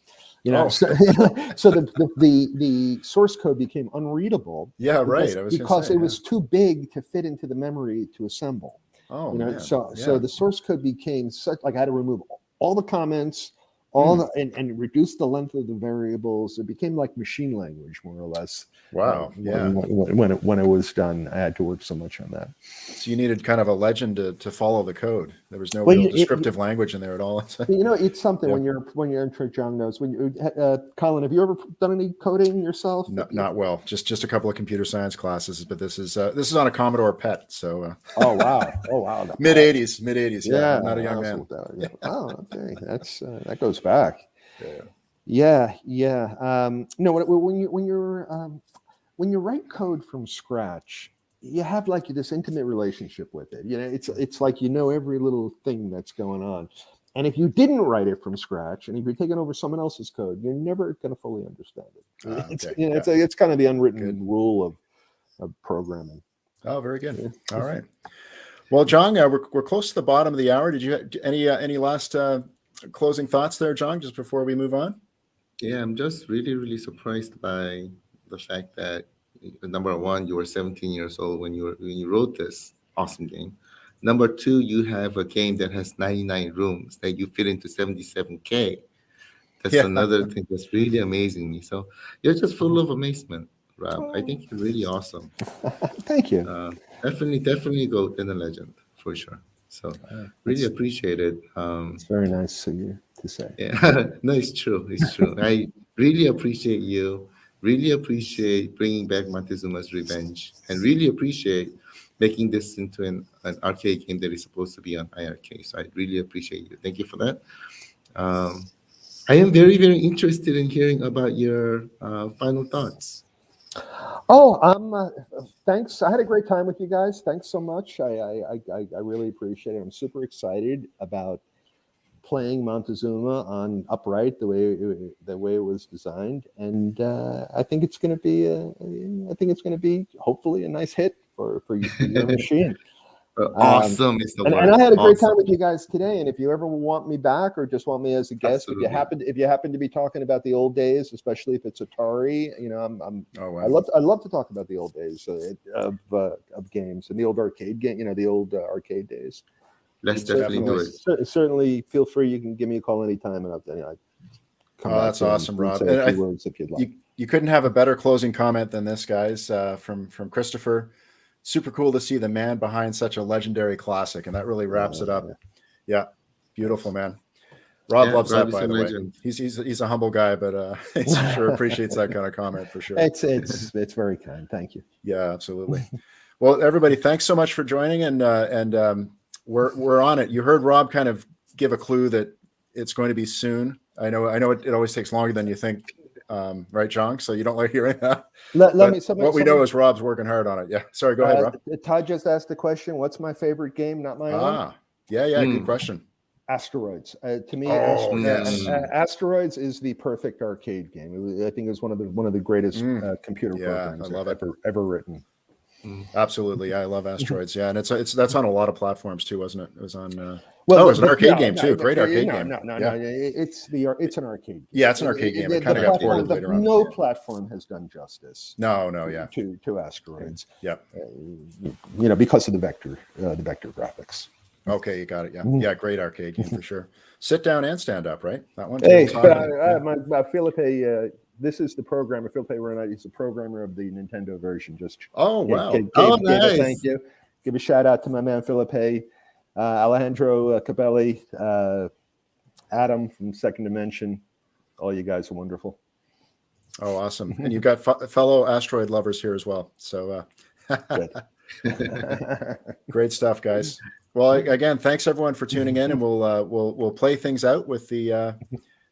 So the source code became unreadable. Yeah, because, right. Because it was too big to fit into the memory to assemble. Oh, man. So the source code became such, like I had to remove all the comments, and reduce the length of the variables. It became like machine language, more or less. Wow. When it was done, I had to work so much on that. So you needed kind of a legend to follow the code. There was no real descriptive language in there at all. It's something when you're in church. Jong knows. Colin, have you ever done any coding yourself? Not well. Just a couple of computer science classes, but this is on a Commodore PET. So. Oh wow. Mid 80s. Yeah, not a young man. Oh, okay. That goes back. Yeah. When you write code from scratch, you have like this intimate relationship with it. It's like every little thing that's going on. And if you didn't write it from scratch, and if you're taking over someone else's code, you're never going to fully understand it. It's kind of the unwritten rule of programming. Oh, very good. Yeah. All right. Well, Jong, we're close to the bottom of the hour. Did you have any last closing thoughts there, Jong, just before we move on? Yeah, I'm just really, really surprised by the fact that, number one, you were 17 years old when you wrote this awesome game. Number two, you have a game that has 99 rooms that you fit into 77K. That's another thing that's really amazing me. So you're just full of amazement, Rob. I think you're really awesome. Thank you. Definitely go in the legend for sure. So really appreciate it. It's very nice of you to say. Yeah, no, it's true. I really appreciate you Really appreciate bringing back Montezuma's Revenge, and really appreciate making this into an arcade game that is supposed to be on iiRcade. So I really appreciate you. Thank you for that. I am very, very interested in hearing about your final thoughts. Oh, thanks. I had a great time with you guys. Thanks so much. I really appreciate it. I'm super excited about playing Montezuma on upright the way it was designed, and I think it's going to be hopefully a nice hit for your machine. Awesome is the word. And I had a great Awesome. time with you guys today. And if you ever want me back or just want me as a guest, Absolutely. if you happen to be talking about the old days, especially if it's Atari, Oh, wow. I love to talk about the old days of games and the old arcade game, the old arcade days. Let's definitely do it. Certainly, feel free. You can give me a call anytime, and I'll come back that's awesome, Rob. Say a few words if you'd like. You couldn't have a better closing comment than this, guys, from Christopher. Super cool to see the man behind such a legendary classic, and that really wraps it up. Yeah, beautiful, man. Rob loves that, by the way. He's a humble guy, but he sure appreciates that kind of comment for sure. It's very kind. Thank you. Yeah, absolutely. Well, everybody, thanks so much for joining, and we're on it. You heard Rob kind of give a clue that it's going to be soon. I know it always takes longer than you think, right, Jong? So you don't like hearing that. What we know is Rob's working hard on it. Yeah. Sorry, go ahead, Rob. Todd just asked the question, what's my favorite game? Not my own. Yeah, good question. Asteroids. To me, yes. Asteroids is the perfect arcade game. I think it was one of the greatest computer programs ever written. Absolutely, yeah, I love Asteroids. Yeah, and that's on a lot of platforms too, wasn't it? It was on. It was an arcade game too. Great arcade game. No. It's an arcade game. Yeah, it's an arcade game. It kind of got ported later on. No platform has done justice. No, yeah. To Asteroids. Yeah. Because of the vector graphics. Okay, you got it. Yeah, great arcade game for sure. Sit down and stand up, right? That one. Hey, my Felipe. This is the programmer. Felipe Renate. He's the programmer of the Nintendo version. Wow. Nice. Thank you. Give a shout out to my man Felipe, Alejandro Cabelli, Adam from Second Dimension. All you guys are wonderful. Oh, awesome! And you've got fellow asteroid lovers here as well. So, great stuff, guys. Well, again, thanks everyone for tuning in, and we'll play things out with the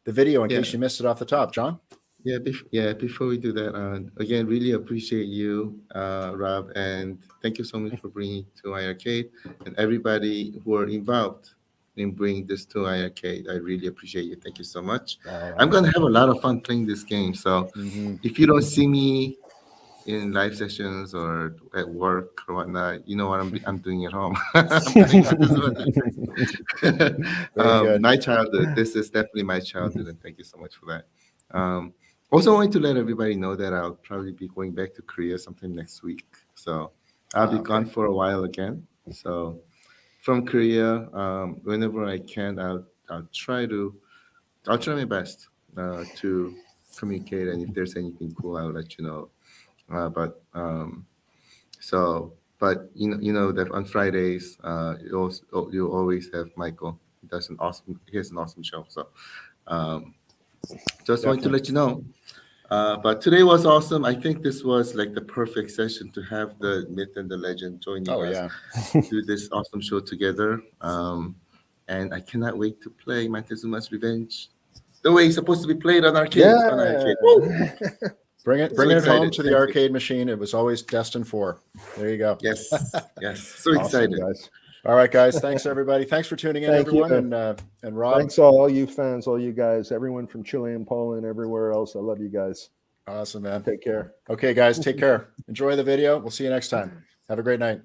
video in case you missed it off the top. John? Before we do that, again, really appreciate you, Rob, and thank you so much for bringing it to iiRcade and everybody who are involved in bringing this to iiRcade. I really appreciate you. Thank you so much. I'm going to have a lot of fun playing this game. So if you don't see me in live sessions or at work or whatnot, you know what I'm doing at home. My childhood. This is definitely my childhood, and thank you so much for that. Also, I want to let everybody know that I'll probably be going back to Korea sometime next week. So I'll be gone for a while again. So from Korea, whenever I can, I'll try my best to communicate, and if there's anything cool, I'll let you know. But you know that on Fridays, you always have Michael. He has an awesome show. So just wanted to let you know. But today was awesome. I think this was like the perfect session to have the myth and the legend joining us do this awesome show together. And I cannot wait to play Montezuma's Revenge the way it's supposed to be played on arcade. Bring it home to the arcade machine. It was always destined for. There you go. Yes. So excited, guys. All right, guys. Thanks, everybody. Thanks for tuning in, everyone. And Rob. Thanks, all you fans, all you guys, everyone from Chile and Poland, everywhere else. I love you guys. Awesome, man. Take care. Okay, guys. Take care. Enjoy the video. We'll see you next time. Have a great night.